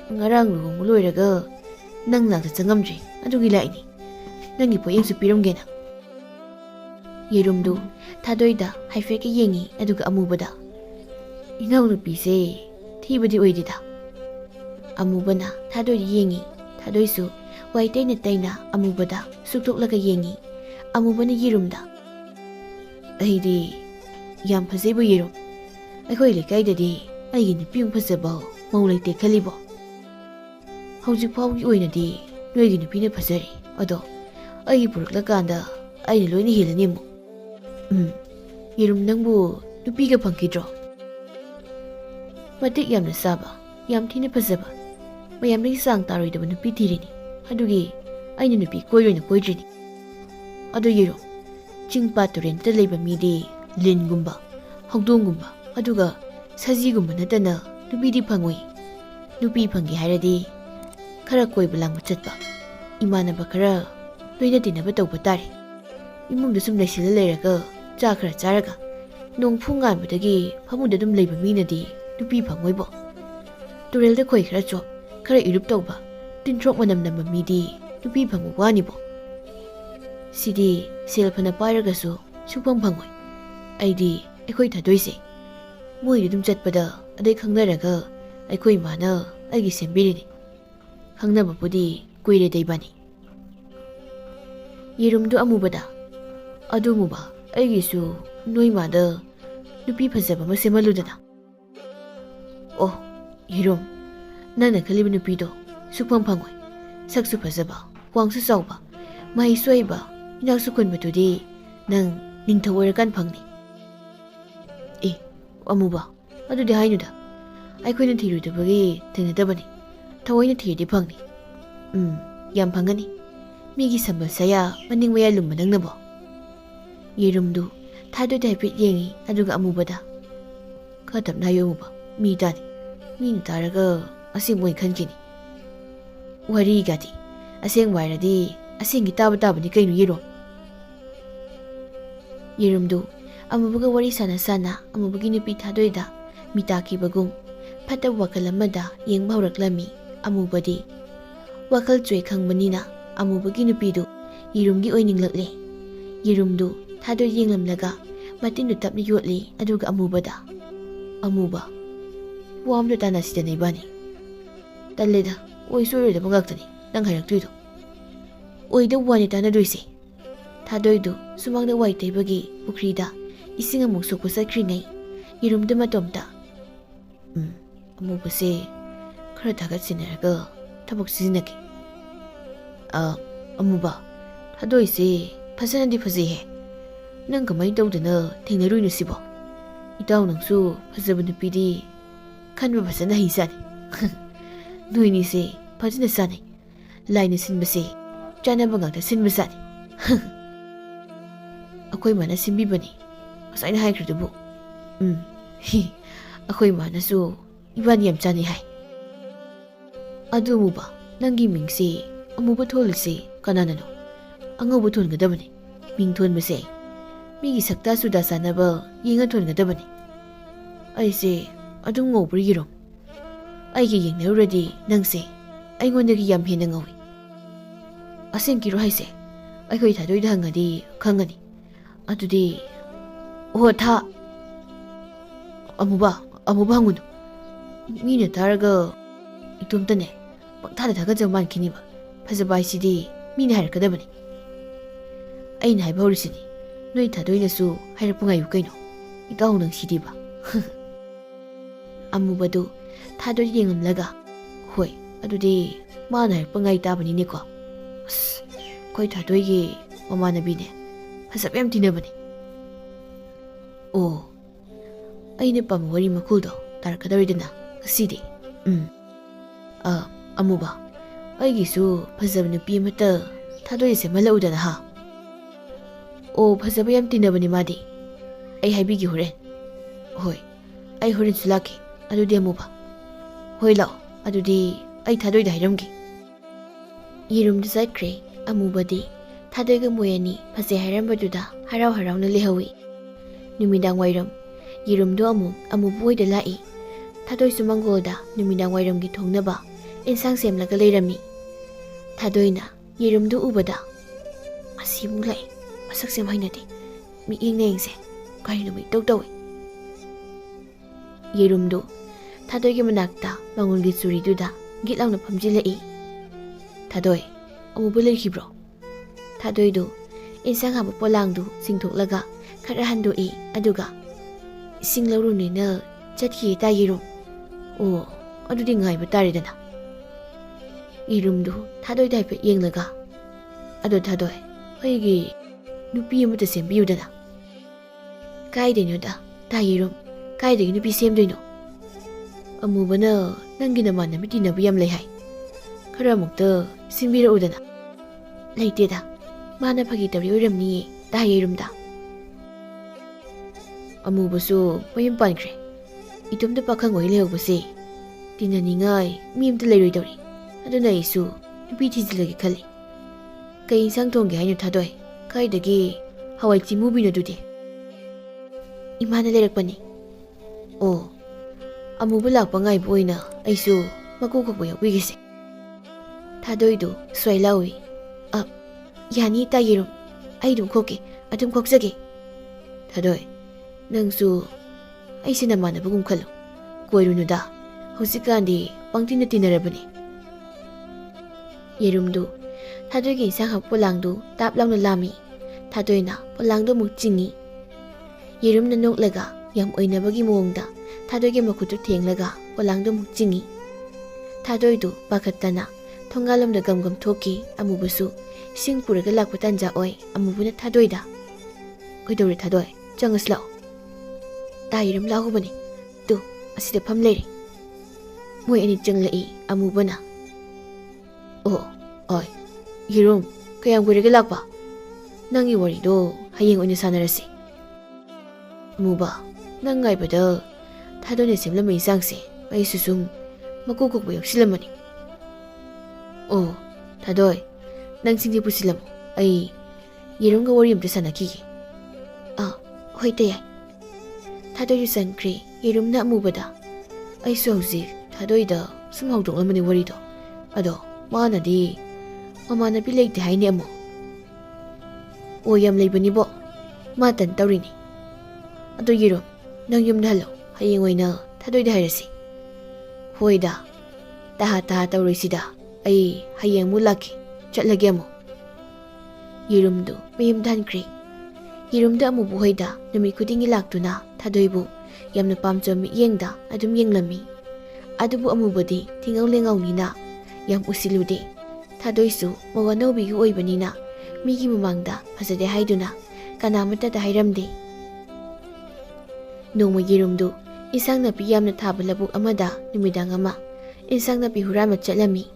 ngarang lu loiraga nang la changamjri adugi laini nangi poyeng su piramgena yirumdu thadoida haifeke yengi aduga amubada inau nupi se thibadi oidida amubana thadoidi yengi thadoisu Waitena taina amubada suktoklaga yengi amubana yirumda aidi ꯌꯥꯝ ꯐꯖꯩꯕ ꯌꯦꯔꯨꯝ ꯑꯩꯈꯣꯏ ꯂꯩꯀꯥꯏꯗꯗꯤ ꯑꯩꯒꯤ ꯅꯨꯄꯤꯃꯨꯛ ꯐꯖꯕ ꯃꯧ ꯂꯩꯇꯦ ꯈꯜꯂꯤꯕꯣ ꯍꯧꯖꯤꯛ ꯐꯥꯎꯒꯤ ꯑꯣꯏꯅꯗꯤ ꯅꯣꯏꯒꯤ ꯅꯨꯄꯤꯅ ꯐꯖꯔꯤ ꯑꯗꯣ ꯑꯩꯒꯤ ꯄꯨꯔꯛꯂꯀꯥꯟꯗ ꯑꯩꯅ ꯂꯣꯏꯅ ꯍꯦꯜꯂꯅꯤ ꯑꯃꯨꯛ ꯌꯦꯔꯨꯝ ꯅꯪꯕꯨ ꯅꯨꯄꯤꯒ ꯐꯪꯈꯤꯗ꯭ꯔꯣ ꯃꯇꯤꯛ ꯌꯥꯝꯅ ꯆꯥꯕ ꯌꯥꯝ ꯊꯤꯅ ꯐꯖꯕ ꯃꯌꯥꯝꯗꯒꯤ ꯆꯥꯡ ꯇꯥꯔꯣꯏꯗꯕ ꯅꯨꯄꯤ ꯊꯤꯔꯤꯅꯤ ꯑꯗꯨꯒꯤ ꯑꯩꯅ ꯅꯨꯄꯤ ꯀꯣꯏꯔꯣꯏꯅ ꯀꯣꯏꯗ꯭ꯔꯤꯅꯤ ꯑꯗꯣ ꯌꯦꯔꯨꯝ ꯆꯤꯡ ꯄꯥꯠ ꯇꯨꯔꯦꯟꯇ ꯂꯩꯕ ꯃꯤꯗꯤ ꯂꯤꯟꯒꯨꯝꯕ ꯍꯧꯗꯣꯡꯒꯨꯝꯕ ꯑꯗꯨꯒ ꯁꯖꯤꯒꯨꯝꯕ ꯅꯠꯇꯅ ꯅꯨꯄꯤꯗꯤ ꯐꯪꯉꯣꯏ ꯅꯨꯄꯤ ꯐꯪꯒꯦ ꯍꯥꯏꯔꯗꯤ खरा कोइब लांग चटपा इमानब खरा लोइना तिनब तौब तारे इमुंग सुम लैसिल लेरगा चा खरा चारगा नोंग फुंगानबदगी फमुंद दुम लेब मीनदी नुपी फंगोइबो तुरेल द खोइ खरा चोप खरा इरुप तौबा तिनथ्रोक मनम नम मीदी नुपी फंगो वानिबो सिदी सेल फना पाइरगसु सुफंग फंगोइ आइदी अखोइ थादोइसे मोइ दुम चटपदा अदै खंगनरगा अखोइ माना आइगी सेंबिरिनी खंगनबबुदी कुइरे दैबानी येरुमदु अमुबदा अदुमुबा आइगिसु नोइमादा नुपी फजबा मा सेमलुदना ओ येरुम नना खलिब नुपीदो सुफंग फंगोइ सक्सु फजबा वांगसु चाउबा माइ सोइबा इनासु खुनबतुदी नंग निंथवरकान फंगनी ए अमुबा अदुदि हाइनुदा आइखोइना थिरुदबगी थेंगदबनी थवैना थिरदि फंगनी याम फंगनी मीगी संबल सया मनिंग मया लुम नंगनबो येरुमदु थादो दाइपिट येंगी अदुगा अमुबदा खतम नायो अमुबा मी तानी मीन तारगा असिंग मोइ खनकिनी वरी गादी असिंग वाइरदी असिंगी ताब ताबनी can येरो येरुमदु अमुबगा worry Sana Sana अमुबगी नुपी थादोइदा मिताकी बगुम फतब वकल अमदा Young भावरकलमी अमुबदी वकल चोय खंगबनीना अमुबगी नुपीदु येरुमगी ओइनिंगलकले येरुमदु थादो येंगलमलगा मतिंदु तपनि योटली अदुगा अमुबदा अमुबा वामदु ताना सिदनैबानी तल्लेदा ओइ सोइरोदा बंगाक्तनी नंग हाइरक्तुइदो ओइदा वानि ताना दुइसे थादोइदु सुमांगदा वाइ तैबगी पुखरीदा इसिंग अमुक सोकु सख्रिङै येरुमदु मतोमता अमुबसे खरा थागत सिनरगा थबक सिजिनके अमुबा थादोइसे फजनदि फजैहे नंग कमाइ तौदना थेंनरुइनु सिबो इताउ नंगसु फजब नुपीदी खनबा फजना हिसानी नोइनिसे फजना सानै लाइन सिनबसे चानबा गांता सिनबसानी अखोइ माना सिनबिबनी असैना हाइख्रदुबु अखोइ मानसु इबानी याम चानै हाइ अदुमुबा नंगी मिंगसे अमुबा थोलसे कनाननो अंगौबा थोनगदबनी मिंग थोनबसे मीगी सक्ता सुदा सानबा येंगा थोनगदबनी ऐसे अदुम ngौब्र येरुम आइगे येंगनरुरदी नंगसे आइगोंदगी याम हेना ngौइ असेंकिरो हाइसे आइखोइ थादोइदा हंगदी खंगनी अदुदी ओ था अमुबा हंगुनु मीना तारगा इतुमतने पक्थादा थागजब मानखिनिबा फजबाइसिदी मीना हाइरकदबनी अइना हाइबहौरिसिनी नोइ थादोइनसु हाइरपुंगायु कैनो इताउ नंगसिदिबा अमुबदु थादोइ येंगमलगा होय अदुदी माना हाइरपुंगाय ताबनिनेको अस कोइ थादोइगे ममानबीने फजब याम तिनबनी ओ अइना पम वरी मखुलदो तारकदरिदना सिदी अमुबा अइगिसु फजब नुपी अमता थादोइसे मलउदना हा ओ फजब याम तिनबनी मादी अइ हाइबिगी होरेन होय अइ होरेन सुलाके अदुदी अमुबा होय लाओ अदुदी अइ थादोइदा हाइरमगे येरुमदु चटख्रे अमुबदी थादोइगा मोयनी फजे हाइरमबदुदा हराव हरावना लेहवी नुमिदांग वाइरम येरुमदु अमुबोइदा लाई थादोइसु मंगोलदा नुमिदांग वाइरमगी थोंगनबा इंसांग सेमलगा लेरमी थादोइना येरुमदु उबदा असिमु लाई असक सेम हाइनदे मी इंगनेंगसे कारिनो मी तौतौइ येरुमदु थादोइगे मनाक्ता मंगोलगी चुरीदुदा गिलाउना फमजिलई थादोइ अमुबो लेखिब्रो थादोइदु इंसांग हाबो पोलांगदु सिंथोकलगा खरा हंदोई अदुगा ꯏꯁꯤꯡ ꯂꯧꯔꯨꯅꯦꯅ ꯆꯠꯈꯤꯌꯦ ꯇꯥ ꯌꯦꯔꯨꯝ. ꯑꯣ, ꯑꯗꯨꯗꯤ ꯉꯥꯏꯕ ꯇꯥꯔꯦꯗꯅ. ꯌꯦꯔꯨꯝꯗꯨ ꯊꯥꯗꯣꯏꯗ ꯍꯥꯏꯐꯦꯠ ꯌꯦꯡꯂꯒ, ꯑꯗꯣ ꯊꯥꯗꯣꯏ, ꯑꯩꯒꯤ ꯅꯨꯄꯤ ꯑꯃꯇ ꯁꯦꯝꯕꯤꯌꯨꯗꯅ. ꯀꯥꯏꯗꯩꯅꯣꯗ ꯇꯥ ꯌꯦꯔꯨꯝ, ꯀꯥꯏꯗꯒꯤ ꯅꯨꯄꯤ ꯁꯦꯝꯗꯣꯏꯅꯣ? ꯑꯃꯨꯕꯅ ꯅꯪꯒꯤ ꯅꯃꯥꯟꯅꯕꯤ ꯇꯤꯟꯅꯕ ꯌꯥꯝ ꯂꯩ ꯍꯥꯏ. ꯈꯔ ꯑꯃꯨꯛꯇ ꯁꯤꯟꯕꯤꯔꯛꯎꯗꯅ. ꯂꯩꯇꯦꯗ, ꯃꯥꯅ ꯐꯥꯒꯤ ꯇꯧꯔꯤ ꯑꯣꯏꯔꯝꯅꯤꯌꯦ ꯇꯥ ꯌꯦꯔꯨꯝꯗ. ꯑꯃꯨꯕꯁꯨ ꯃꯌꯨꯝ ꯄꯥꯟꯈ꯭ꯔꯦ. ꯏꯇꯣꯝꯇ ꯄꯥꯈꯪ ꯑꯣꯏ ꯂꯩꯍꯧꯕꯁꯦ ꯇꯤꯟꯅꯅꯤꯡꯉꯥꯏ ꯃꯤ ꯑꯃꯇ ꯂꯩꯔꯣꯏꯗꯧꯔꯤ. ꯑꯗꯨꯅ ꯑꯩꯁꯨ ꯅꯨꯄꯤ ꯊꯤꯖꯤꯜꯂꯒꯦ ꯈꯜꯂꯤ. ꯀꯩ ꯏꯟꯁꯥꯡ ꯊꯣꯡꯒꯦ ꯍꯥꯏꯅꯣ ꯊꯥꯗꯣꯏ? ꯀꯥꯏꯗꯒꯤ ꯍꯋꯥꯏ ꯆꯤꯃꯨꯕꯤꯅꯣ ꯑꯗꯨꯗꯤ? ꯏꯃꯥꯅ ꯂꯩꯔꯛꯄꯅꯤ. ꯑꯣ, ꯑꯃꯨꯕ ꯂꯥꯛꯄ ꯉꯥꯏꯕ ꯑꯣꯏꯅ ꯑꯩꯁꯨ ꯃꯀꯨ ꯈꯣꯛꯄ ꯌꯥꯎꯕꯤꯒꯦꯁꯦ. ꯊꯥꯗꯣꯏꯗꯨ ꯁ꯭ꯋꯥꯏ ꯂꯥꯎꯏ. ꯌꯥꯅꯤ ꯇꯥ ꯌꯦꯔꯨꯝ, ꯑꯩ ꯑꯗꯨꯝ ꯈꯣꯛꯀꯦ, ꯑꯗꯨꯝ ꯈꯣꯛꯆꯒꯦ. ꯊꯥꯗꯣꯏ, ꯅꯪꯁꯨ ꯑꯩꯁꯦ ꯅꯃꯥꯟꯅꯕꯒꯨꯝ ꯈꯜꯂꯨ. ꯀꯣꯏꯔꯨꯅꯨꯗ, ꯍꯧꯖꯤꯛꯀꯥꯟꯗꯤ ꯄꯪꯇꯤꯟꯅ ꯇꯤꯟꯅꯔꯕꯅꯤ. ꯌꯦꯔꯨꯝꯗꯨ ꯊꯥꯗꯣꯏꯒꯤ ꯏꯟꯁꯥꯡ ꯍꯥꯞꯄ ꯄꯣꯂꯥꯡꯗꯨ ꯇꯥꯞ ꯂꯥꯎꯅ ꯂꯥꯝꯃꯤ. ꯊꯥꯗꯣꯏꯅ ꯄꯣꯂꯥꯡꯗꯨ ꯑꯃꯨꯛ ꯆꯤꯡꯏ. ꯌꯦꯔꯨꯝꯅ ꯅꯣꯛꯂꯒ ꯌꯥꯝ ꯑꯣꯏꯅꯕꯒꯤ ꯃꯑꯣꯡꯗ ꯊꯥꯗꯣꯏꯒꯤ ꯃꯈꯨꯠꯇꯨ ꯊꯦꯡꯂꯒ ꯄꯣꯂꯥꯡꯗꯨ ꯑꯃꯨꯛ ꯆꯤꯡꯏ. ꯊꯥꯗꯣꯏꯗꯨ ꯄꯥꯈꯠꯇꯅ ꯊꯣꯡꯒꯥꯜꯂꯣꯝꯗ ꯒꯝ ꯊꯣꯛꯈꯤ. ꯑꯃꯨꯕꯁꯨ ꯏꯁꯤꯡ ꯄꯨꯔꯒ ꯂꯥꯛꯄ ꯇꯥꯟꯖꯥ ꯑꯣꯏ. ꯑꯃꯨꯕꯅ ꯊꯥꯗꯣꯏꯗ, ꯀꯩꯗꯧꯔꯦ ꯊꯥꯗꯣꯏ? ꯆꯪꯉꯁꯤ ꯂꯥꯛꯑꯣ. ꯇꯥ ꯌꯦꯔꯨꯝ ꯂꯥꯛꯍꯧꯕꯅꯤ. ꯇꯨ, ꯑꯁꯤꯗ ꯐꯝ ꯂꯩꯔꯦ. ꯃꯣꯏ ꯑꯅꯤ ꯆꯪꯂꯛꯏ. ꯑꯃꯨꯕꯅ, ꯑꯣ, ꯑꯣꯏ, ꯌꯦꯔꯨꯝ, ꯀꯌꯥꯝ ꯀꯨꯏꯔꯒꯦ ꯂꯥꯛꯄ? ꯅꯪꯒꯤ ꯋꯥꯔꯤꯗꯣ ꯍꯌꯦꯡ ꯑꯣꯏꯅ ꯁꯥꯟꯅꯔꯁꯤ. ꯑꯃꯨꯕ, ꯅꯪ ꯉꯥꯏꯕꯗ ꯊꯥꯗꯣꯏꯅ ꯁꯦꯝꯂꯝꯕ ꯏꯟꯁꯥꯡꯁꯦ ꯑꯩꯁꯨ ꯁꯨꯝ ꯃꯀꯨ ꯈꯣꯛꯄ ꯌꯥꯎꯁꯤꯜꯂꯝꯕꯅꯤ. ꯑꯣ, ꯊꯥꯗꯣꯏ, ꯅꯪ ꯁꯤꯡꯗꯤ ꯄꯨꯁꯤꯜꯂꯝꯃꯣ. ꯑꯩ ꯌꯦꯔꯨꯝꯒ ꯋꯥꯔꯤ ꯑꯝꯇ ꯁꯥꯟꯅꯈꯤꯒꯦ. ꯍꯣꯏ ꯇꯌꯥꯏ. ꯊꯥꯗꯣꯏꯁꯨ ꯆꯪꯈ꯭ꯔꯦ. ꯌꯦꯔꯨꯝꯅ ꯑꯃꯨꯕꯗ, ꯑꯩꯁꯨ ꯍꯧꯖꯤꯛ ꯊꯥꯗꯣꯏꯗ ꯁꯨꯝ ꯍꯧꯗꯣꯛꯂꯝꯕꯅꯤ ꯋꯥꯔꯤꯗꯣ. ꯑꯗꯣ ꯃꯥꯅꯗꯤ ꯃꯃꯥꯟꯅꯕꯤ ꯂꯩꯇꯦ ꯍꯥꯏꯅꯦ ꯑꯃꯨꯛ. ꯑꯣ, ꯌꯥꯝ ꯂꯩꯕꯅꯤꯕꯣ. ꯃꯥ ꯇꯟ ꯇꯧꯔꯤꯅꯤ. ꯑꯗꯣ ꯌꯦꯔꯨꯝ, ꯅꯪ ꯌꯨꯝꯗ ꯍꯜꯂꯣ. ꯍꯌꯦꯡ ꯑꯣꯏꯅ ꯊꯥꯗꯣꯏꯗ ꯍꯥꯏꯔꯁꯤ. ꯍꯣꯏꯗ, ꯇꯍꯥ ꯇꯧꯔꯣꯏꯁꯤꯗ. ꯑꯩ ꯍꯌꯦꯡ ꯑꯃꯨꯛ ꯂꯥꯛꯀꯦ. ꯆꯠꯂꯒꯦ ꯑꯃꯨꯛ. ꯌꯦꯔꯨꯝꯗꯨ ꯃꯌꯨꯝꯗ ꯍꯟꯈ꯭ꯔꯦ. ꯌꯦꯔꯨꯝꯗ ꯑꯃꯨꯕ ꯍꯣꯏꯗ ꯅꯨꯃꯤꯠ ꯈꯨꯗꯤꯡꯒꯤ ꯂꯥꯛꯇꯨꯅ ꯊꯥꯗꯣꯏꯕꯨ ꯌꯥꯝꯅ ꯄꯥꯝꯖꯕ ꯃꯤꯠꯌꯦꯡꯗ ꯑꯗꯨꯝ ꯌꯦꯡꯂꯝꯃꯤ. ꯑꯗꯨꯕꯨ ꯑꯃꯨꯕꯗꯤ ꯊꯤꯉꯧ ꯂꯩꯉꯧꯅꯤꯅ ꯌꯥꯝ ꯎꯁꯤꯜꯂꯨꯗꯦ. ꯊꯥꯗꯣꯏꯁꯨ ꯃꯧ ꯑꯅꯧꯕꯤꯒꯤ ꯑꯣꯏꯕꯅꯤꯅ ꯃꯤꯒꯤ ꯃꯃꯥꯡꯗ ꯐꯖꯗꯦ ꯍꯥꯏꯗꯨꯅ ꯀꯅꯥꯃꯠꯇꯗ ꯍꯥꯏꯔꯝꯗꯦ. ꯅꯣꯡꯃ ꯌꯦꯔꯨꯝꯗꯨ ꯏꯟꯁꯥꯡ ナꯄꯤ ꯌꯥꯝꯅ ꯊꯥꯕ ꯂꯧꯕꯨꯛ ꯑꯃꯗ ꯅꯨꯃꯤꯗꯥꯡ ꯑꯃ ꯏꯟꯁꯥꯡ ꯅꯥꯄꯤ ꯍꯨꯔꯥꯟꯕ ꯆꯠꯂꯝꯃꯤ.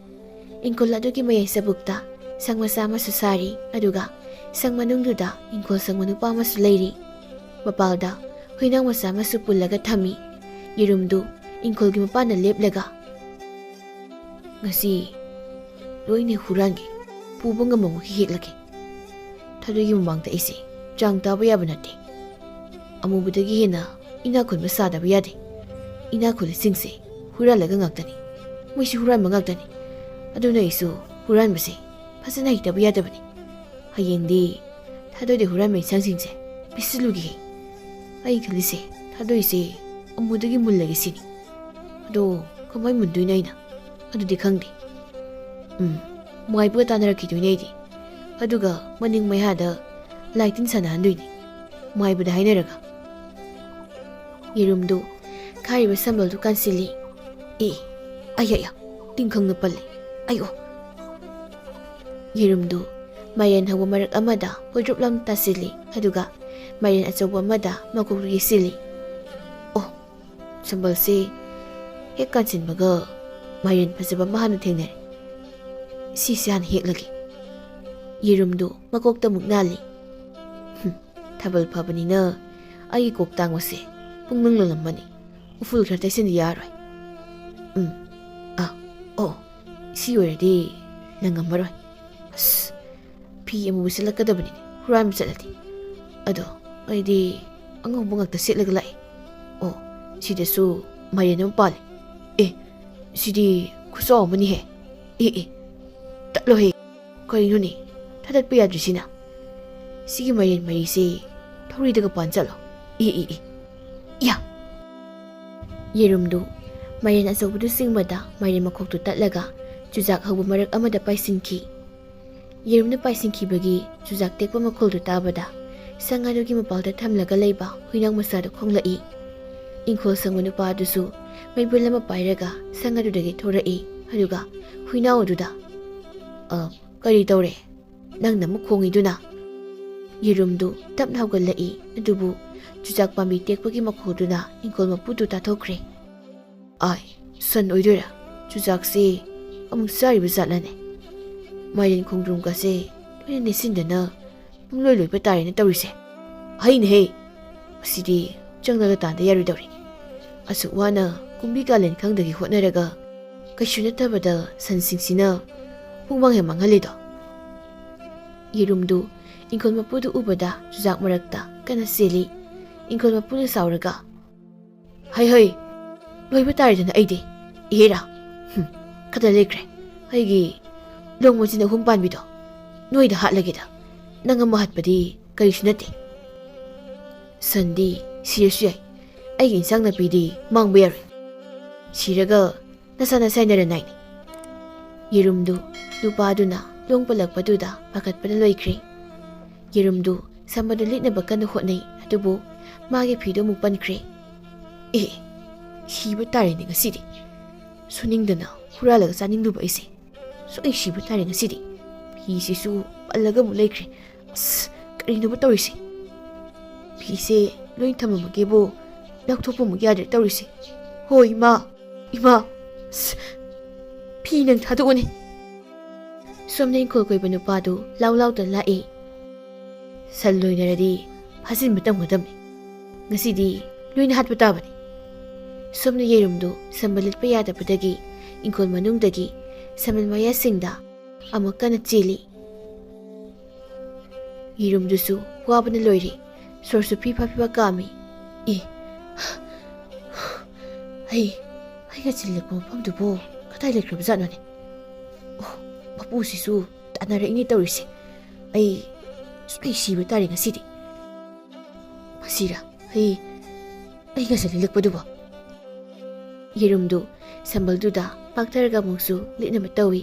ꯏꯪꯈꯣꯜ ꯑꯗꯨꯒꯤ ꯃꯌꯥꯏ ꯆꯕꯨꯛꯇ ꯁꯪ ꯃꯆꯥ ꯑꯃꯁꯨ ꯁꯥꯔꯤ. ꯑꯗꯨꯒ ꯁꯪ ꯃꯅꯨꯡꯗꯨꯗ ꯏꯪꯈꯣꯜ ꯁꯪꯕ ꯅꯨꯄꯥ ꯑꯃꯁꯨ ꯂꯩꯔꯤ. ꯃꯄꯥꯜꯗ ꯍꯨꯏꯅꯥꯎ ꯃꯆꯥ ꯑꯃꯁꯨ ꯄꯨꯜꯂꯒ ꯊꯝꯃꯤ. ꯌꯦꯔꯨꯝꯗꯨ ꯏꯪꯈꯣꯜꯒꯤ ꯃꯄꯥꯟꯗ ꯂꯦꯞꯂꯒ, ꯉꯁꯤ ꯂꯣꯏꯅ ꯍꯨꯔꯥꯟꯒꯦ, ꯄꯨꯕ ꯉꯝꯃꯃꯈꯩ ꯍꯦꯛꯂꯒꯦ. ꯊꯥꯗꯣꯏꯒꯤ ꯃꯃꯥꯡꯗ ꯑꯩꯁꯦ ꯆꯥꯡ ꯇꯥꯕ ꯌꯥꯕ ꯅꯠꯇꯦ. ꯑꯃꯨꯕꯗꯒꯤ ꯍꯦꯟꯅ ꯏꯅꯥꯛ ꯈꯨꯟꯕ ꯁꯥꯗꯕ ꯌꯥꯗꯦ. ꯏꯅꯥꯛ ꯈꯨꯜꯂꯤꯁꯤꯡꯁꯦ ꯍꯨꯔꯥꯜꯂꯒ ꯉꯥꯛꯇꯅꯤ. ꯃꯣꯏꯁꯤ ꯍꯨꯔꯥꯟꯕ ꯉꯥꯛꯇꯅꯤ. ꯑꯗꯨꯅ ꯑꯩꯁꯨ ꯍꯨꯔꯥꯟꯕꯁꯦ ꯐꯖꯅ ꯍꯩꯇꯕ ꯌꯥꯗꯕꯅꯤ. ꯍꯌꯦꯡꯗꯤ ꯊꯥꯗꯣꯏꯗ ꯍꯨꯔꯥꯟꯕ ꯏꯟꯁꯥꯡꯁꯤꯡꯁꯦ ꯄꯤꯁꯤꯜꯂꯨꯒꯦ. ꯑꯩ ꯈꯜꯂꯤꯁꯦ ꯊꯥꯗꯣꯏꯁꯦ ꯑꯃꯨꯗꯒꯤ ꯃꯨꯜꯂꯒꯦ ꯁꯤꯅꯤ. ꯑꯗꯣ ꯀꯃꯥꯏ ꯃꯨꯟꯗꯣꯏꯅꯣ ꯑꯩꯅ? ꯑꯗꯨꯗꯤ ꯈꯪꯗꯦ. ꯃꯥꯏꯕꯒ ꯇꯥꯟꯅꯔꯛꯈꯤꯗꯣꯏꯅꯦ ꯑꯩꯗꯤ. ꯑꯗꯨꯒ ꯃꯅꯤꯡ ꯃꯌꯥꯗ ꯂꯥꯏꯇꯤꯟ ꯁꯥꯟꯅꯍꯟꯗꯣꯏꯅꯤ ꯃꯥꯏꯕꯗ ꯍꯥꯏꯅꯔꯒ. ꯌꯦꯔꯨꯝꯗꯨ ꯈꯥꯏꯔꯤꯕ ꯁꯝꯕꯜꯗꯨ ꯀꯥꯟꯁꯤꯜꯂꯤ. ꯑꯌꯥ, ꯇꯤꯡꯈꯪꯅ ꯄꯜꯂꯤ. ꯑꯌꯣ. ꯌꯦꯔꯨꯝꯗꯨ ꯃꯥꯏꯔꯦꯟ ꯍꯧꯕ ꯃꯔꯛ ꯑꯃꯗ ꯄꯣꯏꯗ꯭ꯔꯨꯞ ꯂꯥꯎꯅ ꯇꯥꯁꯤꯜꯂꯤ. ꯑꯗꯨꯒ ꯃꯥꯏꯔꯦꯟ ꯑꯆꯧꯕ ꯑꯃꯗ ꯃꯀꯣꯛꯇꯨ ꯌꯩꯁꯤꯜꯂꯤ. ꯁꯝꯕꯜꯁꯦ ꯍꯦꯛ ꯀꯥꯟꯁꯤꯟꯕꯒ ꯃꯥꯏꯔꯦꯟ ꯐꯖꯕ ꯑꯃ ꯍꯥꯟꯅ ꯊꯦꯡꯅꯔꯦ. ꯁꯤꯁꯦ ꯍꯥꯟꯅ ꯍꯦꯛꯂꯒꯦ. ꯌꯦꯔꯨꯝꯗꯨ ꯃꯀꯣꯛꯇ ꯑꯃꯨꯛ ꯅꯥꯜꯂꯤ. ꯊꯥꯕꯜ ꯐꯕꯅꯤꯅ ꯑꯩꯒꯤ ꯀꯣꯛ ꯇꯥꯡꯕꯁꯦ ꯄꯨꯡꯅꯪ ꯂꯪꯂꯝꯃꯅꯤ. ꯎꯐꯨꯜ ꯈꯔ ꯇꯩꯁꯤꯟꯗꯤ ꯌꯥꯔꯣꯏ. ꯁꯤ ꯑꯣꯏꯔꯗꯤ ꯅꯪꯉꯝꯃꯔꯣꯏ. ꯑꯁ, ꯐꯤ ꯑꯃꯨꯕ ꯁꯦꯠꯂꯛꯀꯗꯕꯅꯤꯅꯦ ꯍꯨꯔꯥꯟꯕ ꯆꯠꯂꯗꯤ. ꯑꯗꯣ ꯑꯩꯗꯤ ꯑꯉꯧꯕ ꯉꯥꯛꯇ ꯁꯦꯠꯂꯒ ꯂꯥꯛꯏ. ꯁꯤꯗꯁꯨ ꯃꯥꯏꯔꯦꯟ ꯑꯃ ꯄꯥꯜꯂꯤ. ꯁꯤꯗꯤ ꯈꯨꯆꯥꯎ ꯑꯃꯅꯤꯍꯦ. ꯇꯠꯂꯣꯍꯦ, ꯀꯔꯤꯅꯣꯅꯦ ꯊꯥꯗꯠꯄ ꯌꯥꯗ꯭ꯔꯤꯁꯤꯅ? ꯁꯤꯒꯤ ꯃꯥꯏꯔꯦꯟ ꯃꯔꯤꯁꯦ ꯊꯧꯔꯤꯗꯒ ꯄꯥꯟ ꯆꯠꯂꯣ. ꯌꯥ. ꯌꯦꯔꯨꯝꯗꯨ ꯃꯥꯏꯔꯦꯟ ꯑꯆꯧꯕꯗꯨ ꯆꯤꯡꯕꯗ ꯃꯥꯏꯔꯦꯟ ꯃꯈꯣꯛꯇꯨ ꯇꯠꯂꯒ ꯆꯨꯖꯥꯛ ꯍꯧꯕ ꯃꯔꯛ ꯑꯃꯗ ꯄꯥꯏꯁꯤꯟꯈꯤ. ꯌꯦꯔꯨꯝꯅ ꯄꯥꯏꯁꯤꯟꯈꯤꯕꯒꯤ ꯆꯨꯖꯥꯛ ꯇꯦꯛꯄ ꯃꯈꯣꯜꯗꯨ ꯇꯥꯕꯗ ꯁꯪ ꯑꯗꯨꯒꯤ ꯃꯄꯥꯜꯗ ꯊꯝꯂꯒ ꯂꯩꯕ ꯍꯨꯏꯅꯥꯎ ꯃꯆꯥꯗꯨ ꯈꯣꯡꯂꯛꯏ. ꯏꯪꯈꯣꯜ ꯁꯪꯕ ꯅꯨꯄꯥ ꯑꯗꯨꯁꯨ ꯃꯩꯕꯨꯜ ꯑꯃ ꯄꯥꯏꯔꯒ ꯁꯪ ꯑꯗꯨꯗꯒꯤ ꯊꯣꯔꯛꯏ ꯑꯗꯨꯒ ꯍꯨꯏꯅꯥꯎ ꯑꯗꯨꯗ ꯀꯔꯤ ꯇꯧꯔꯦ ꯅꯪꯅ ꯑꯃꯨꯛ ꯈꯣꯡꯉꯤꯗꯨꯅ? ꯌꯦꯔꯨꯝꯗꯨ ꯇꯞꯅ ꯍꯧꯒꯠꯂꯛꯏ ꯑꯗꯨꯕꯨ ꯆꯨꯖꯥꯛ ꯄꯥꯝꯕꯤ ꯇꯦꯛꯄꯒꯤ ꯃꯈꯣꯜꯗꯨꯅ ꯏꯪꯈꯣꯜ ꯃꯄꯨꯗꯨ ꯇꯥꯊꯣꯛꯈ꯭ꯔꯦ꯫ ꯁꯟ ꯑꯣꯏꯗꯣꯏꯔꯥ? ꯆꯨꯖꯥꯛꯁꯤ ꯑꯃꯨꯛ ꯆꯥꯔꯤꯕ ꯖꯥꯠꯂꯅꯦ? ꯃꯥꯏꯔꯦꯟ ꯈꯣꯡꯗ꯭ꯔꯨꯝꯒꯁꯦ ꯂꯣꯏꯅ ꯅꯦꯠꯁꯤꯟꯗꯅ ꯄꯨꯡꯂꯣꯏ ꯂꯣꯏꯕ ꯇꯥꯔꯦꯅ ꯇꯧꯔꯤꯁꯦ꯫ ꯍꯩꯅꯦꯍꯦ, ꯃꯁꯤꯗꯤ ꯆꯪꯂꯒ ꯇꯥꯟꯗ ꯌꯥꯔꯣꯏꯗꯧꯔꯤ꯫ ꯑꯁꯨꯛ ꯋꯥꯅ ꯀꯨꯝꯕꯤ ꯀꯥꯂꯦꯟ ꯈꯪꯗꯒꯤ ꯍꯣꯠꯅꯔꯒ ꯀꯩꯁꯨ ꯅꯠꯇꯕꯗ ꯁꯟꯁꯤꯡꯁꯤꯅ ꯄꯨꯡꯃꯥꯡ ꯍꯦꯛ ꯃꯥꯡꯍꯜꯂꯤꯗꯣ꯫ ꯌꯦꯔꯨꯝꯗꯨ ꯏꯪꯈꯣꯜ ꯃꯄꯨꯗꯨ ꯎꯕꯗ ꯆꯨꯖꯥꯛ ꯃꯔꯛꯇ ꯀꯟꯅ ꯆꯦꯜꯂꯤ꯫ ꯏꯪꯈꯣꯜ ꯃꯄꯨꯅ ꯁꯥꯎꯔꯒ ꯍꯩ ꯂꯣꯏꯕ ꯇꯥꯔꯦꯗꯅ ꯑꯩꯗꯤ ꯏꯍꯦꯔꯥ ꯈꯛꯇ ꯂꯩꯈ꯭ꯔꯦ ꯑꯩꯒꯤ ꯂꯣꯡ ꯃꯆꯤꯟ 3 ꯄꯥꯟꯕꯤꯗꯣ ꯅꯣꯏꯗ ꯍꯥꯠꯂꯒꯦꯗ ꯅꯪ ꯑꯃ ꯍꯥꯠꯄꯗꯤ ꯀꯔꯤꯁꯨ ꯅꯠꯇꯦ꯫ ꯁꯟꯗꯤ ꯁꯤꯔꯁꯨ ꯌꯥꯏ, ꯑꯩꯒꯤ ꯏꯟꯁꯥꯡ ꯅꯥꯄꯤꯗꯤ ꯃꯥꯡꯕ ꯌꯥꯔꯣꯏ, ꯁꯤꯔꯒ ꯅꯁꯥꯅ ꯁꯥꯏꯅꯔ ꯅꯥꯏꯅꯤ꯫ ꯌꯦꯔꯨꯝꯗꯨ ꯅꯨꯄꯥꯗꯨꯅ ꯂꯣꯡ ꯄꯜꯂꯛꯄꯗꯨꯗ ꯄꯥꯈꯠꯄꯅ ꯂꯣꯏꯈ꯭ꯔꯦ꯫ ꯌꯦꯔꯨꯝꯗꯨ ꯁꯝꯕꯗ ꯂꯤꯠꯅꯕ ꯀꯟꯅ ꯍꯣꯠꯅꯩ ꯑꯗꯨꯕꯨ ꯃꯥꯒꯤ ꯐꯤꯗꯨ ꯑꯃꯨꯛ ꯄꯟꯈ꯭ꯔꯦ꯫ ꯁꯤꯕ ꯇꯥꯔꯦꯅꯦ ꯉꯁꯤꯗꯤ, ꯁꯨꯅꯤꯡꯗꯅ ꯍꯨꯔꯥꯜꯂꯒ ꯆꯥꯅꯤꯡꯂꯨꯕ ꯑꯩꯁꯦ ꯁꯣꯏ ꯁꯤꯕ ꯇꯥꯔꯦ ꯉꯁꯤꯗꯤ꯫ ꯐꯤꯁꯤꯁꯨ ꯄꯜꯂꯒ ꯑꯃꯨꯛ ꯂꯩꯈ꯭ꯔꯦ꯫ ꯀꯔꯤꯅꯣꯕ ꯇꯧꯔꯤꯁꯦ? ꯐꯤꯁꯦ ꯂꯣꯏ ꯊꯝꯃꯝꯃꯒꯦꯕꯨ ꯂꯧꯊꯣꯛꯄ ꯑꯃꯨꯛ ꯌꯥꯗ꯭ꯔꯦ ꯇꯧꯔꯤꯁꯦ꯫ ꯍꯣꯏ ꯏꯃꯥ ꯐꯤ ꯅꯪ ꯊꯥꯗꯣꯛꯎꯅꯦ꯫ ꯁꯣꯝꯅ ꯏꯪꯈꯣꯜ ꯀꯣꯏꯕ ꯅꯨꯄꯥꯗꯨ ꯂꯥꯎꯗꯅ ꯂꯥꯛꯏ꯫ ꯁꯟ ꯂꯣꯏꯅꯔꯗꯤ ꯐꯥꯖꯤꯟꯕ ꯇꯝꯒꯗꯕꯅꯤ, ꯉꯁꯤꯗꯤ ꯂꯣꯏꯅ ꯍꯥꯠꯄ ꯇꯥꯕꯅꯤ꯫ ꯁꯣꯝꯅ ꯌꯦꯔꯨꯝꯗꯨ ꯁꯝꯕ ꯂꯤꯠꯄ ꯌꯥꯗꯕꯗꯒꯤ ꯏꯪꯈꯣꯜ ꯃꯅꯨꯡꯗꯒꯤ ꯁꯝꯕꯜ ꯃꯌꯥꯁꯤꯡꯗ ꯑꯃꯨꯛ ꯀꯟꯅ ꯆꯦꯜꯂꯤ꯫ ꯌꯦꯔꯨꯝꯗꯨꯁꯨ ꯋꯥꯕꯅ ꯂꯣꯏꯔꯦ, ꯁꯣꯔꯁꯨ ꯐꯤꯐꯥ ꯀꯥꯝꯃꯤ꯫ ꯑꯩꯒ ꯆꯤꯜꯂꯛꯄ ꯃꯐꯝꯗꯨꯕꯨ ꯀꯗꯥꯏ ꯂꯩꯈ꯭ꯔꯕ ꯖꯥꯠꯅꯣꯅꯦ? ꯃꯄꯨꯁꯤꯁꯨ ꯇꯥꯟꯅꯔꯛꯏꯅꯦ ꯇꯧꯔꯤꯁꯦ꯫ ꯑꯩ ꯁꯣꯏ ꯁꯤꯕ ꯇꯥꯔꯦ ꯉꯁꯤꯗꯤ꯫ ꯃꯁꯤꯔꯥ ꯑꯩ ꯉꯁꯤ ꯂꯤꯠꯂꯛꯄꯗꯨꯕꯣ? ꯌꯦꯔꯨꯝꯗꯨ ꯁꯝꯕꯜꯗꯨꯗ ꯄꯥꯛꯊꯔꯒ ꯑꯃꯨꯛꯁꯨ ꯂꯤꯠꯅꯕ ꯇꯧꯏ,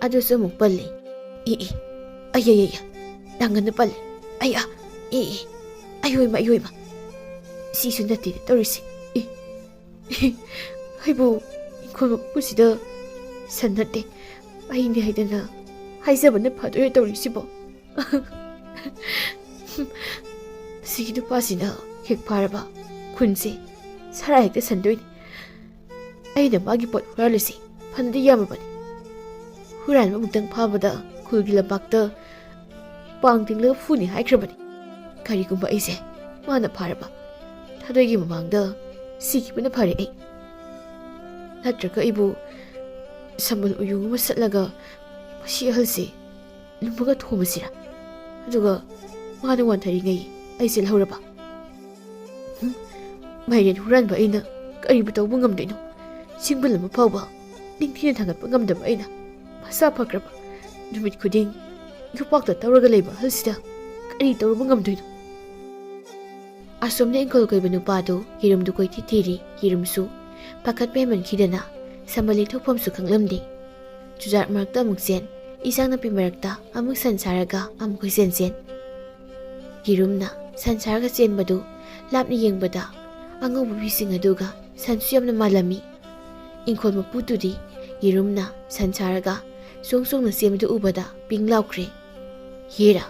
ꯑꯗꯨꯁꯨ ꯑꯃꯨꯛ ꯄꯜꯂꯤ꯫ ꯇꯥꯡꯒꯟꯅ ꯄꯜꯂꯦ꯫ ꯑꯌꯣꯏꯃ ꯁꯤꯁꯨ ꯅꯠꯇꯦ ꯇꯧꯔꯤꯁꯦ꯫ ꯑꯩꯕꯨ ꯏꯪꯈꯣꯜ ꯃꯄꯨꯁꯤꯗ ꯁꯟ ꯅꯠꯇꯦ ꯑꯩꯅꯦ ꯍꯥꯏꯗꯅ ꯍꯥꯏꯖꯕꯅ ꯐꯗꯣꯏꯔ ꯇꯧꯔꯤꯁꯤꯕꯣ? ꯁꯤꯒꯤ ꯅꯨꯄꯥꯁꯤꯅ ꯍꯦꯛ ꯐꯥꯔꯕ ꯈꯨꯟꯁꯦ ꯁꯔꯥ ꯍꯦꯛꯇ ꯁꯟꯗꯣꯏꯅꯤ꯫ ꯑꯩꯅ ꯃꯥꯒꯤ ꯄꯣꯠ ꯍꯨꯔꯥꯜꯂꯤꯁꯤ ꯐꯅꯗꯤ ꯌꯥꯝꯃꯕꯅꯤ꯫ ꯍꯨꯔꯥꯟꯕ ꯑꯃꯨꯛꯇꯪ ꯐꯥꯕꯗ ꯈꯨꯜꯒꯤ ꯂꯝꯄꯥꯛꯇ ꯄꯥꯡ ꯇꯤꯡꯂꯒ ꯐꯨꯅꯤ ꯍꯥꯏꯈ꯭ꯔꯕꯅꯤ꯫ ꯀꯔꯤꯒꯨꯝꯕ ꯑꯩꯁꯦ ꯃꯥꯅ ꯐꯥꯔꯕ ꯊꯥꯗꯣꯏꯒꯤ ꯃꯃꯥꯡꯗ ꯁꯤꯈꯤꯕꯅ ꯐꯔꯦ ꯑꯩ, ꯅꯠꯇ꯭ꯔꯒ ꯑꯩꯕꯨ ꯁꯝꯕꯜ ꯎꯌꯨꯡ ꯑꯃ ꯁꯠꯂꯒ ꯃꯁꯤ ꯑꯍꯜꯁꯦ ꯂꯨꯝꯃꯒ ꯊꯣꯝꯃꯁꯤꯔꯥ, ꯑꯗꯨꯒ ꯃꯥꯅ ꯋꯥꯟꯊꯔꯤꯉꯩ ꯑꯩꯁꯦ ꯂꯧꯔꯕ? ꯃꯥꯏꯔꯦꯟ ꯍꯨꯔꯥꯟꯕ ꯑꯩꯅ ꯀꯔꯤꯕꯨ ꯇꯧꯕ ꯉꯝꯗꯣꯏꯅꯣ? ꯁꯤꯡꯕꯜ ꯑꯃ ꯐꯥꯎꯕ ꯅꯤꯡꯊꯤꯅ ꯊꯥꯡꯒꯠꯄ ꯉꯝꯗꯕ ꯑꯩꯅ ꯃꯁꯥ ꯐꯈ꯭ꯔꯕ ꯅꯨꯃꯤꯠ ꯈꯨꯗꯤꯡ ꯌꯣꯄꯥꯛꯇ ꯇꯧꯔꯒ ꯂꯩꯕ ꯑꯍꯜꯁꯤꯗ ꯀꯔꯤ ꯇꯧꯔꯨꯕ ꯉꯝꯗꯣꯏꯅꯣ? ꯑꯁꯣꯝꯅ ꯏꯪꯈꯣꯜ ꯀꯣꯏꯕ ꯅꯨꯄꯥꯗꯨ ꯌꯦꯔꯨꯝꯗꯨ ꯀꯣꯏꯊꯤ ꯊꯤꯔꯤ꯫ ꯌꯦꯔꯨꯝꯁꯨ ꯄꯥꯈꯠꯄ ꯍꯦꯟꯃꯟꯈꯤꯗꯅ ꯁꯝꯕꯜ ꯂꯤꯊꯣꯛꯐꯝꯁꯨ ꯈꯪꯂꯝꯗꯦ꯫ ꯆꯨꯖꯥꯛ ꯃꯔꯛꯇ ꯑꯃꯨꯛ ꯆꯦꯟ, ꯏꯟꯁꯥꯡ ꯅꯥꯄꯤ ꯃꯔꯛꯇ ꯑꯃꯨꯛ ꯁꯟ ꯁꯥꯔꯒ ꯑꯃꯨꯛ ꯀꯣꯏꯆꯦꯟ ꯆꯦꯟ꯫ ꯌꯦꯔꯨꯝꯅ ꯁꯟ ꯁꯥꯔꯒ ꯆꯦꯟꯕꯗꯨ ꯂꯥꯞꯅ ꯌꯦꯡꯕꯗ ꯑꯉꯧꯕ ꯐꯤꯁꯤꯡ ꯑꯗꯨꯒ ꯁꯟꯁꯨ ꯌꯥꯝꯅ ꯃꯥꯜꯂꯝꯃꯤ꯫ ꯏꯪꯈꯣꯜ ꯃꯄꯨꯗꯨꯗꯤ ꯌꯦꯔꯨꯝꯅ ꯁꯟ ꯁꯥꯔꯒ ꯆꯣꯡꯅ ꯆꯦꯟꯕꯗꯨ ꯎꯕꯗ ꯄꯤꯡ ꯂꯥꯎꯈ꯭ꯔꯦ꯫ ꯍꯦꯔꯥ,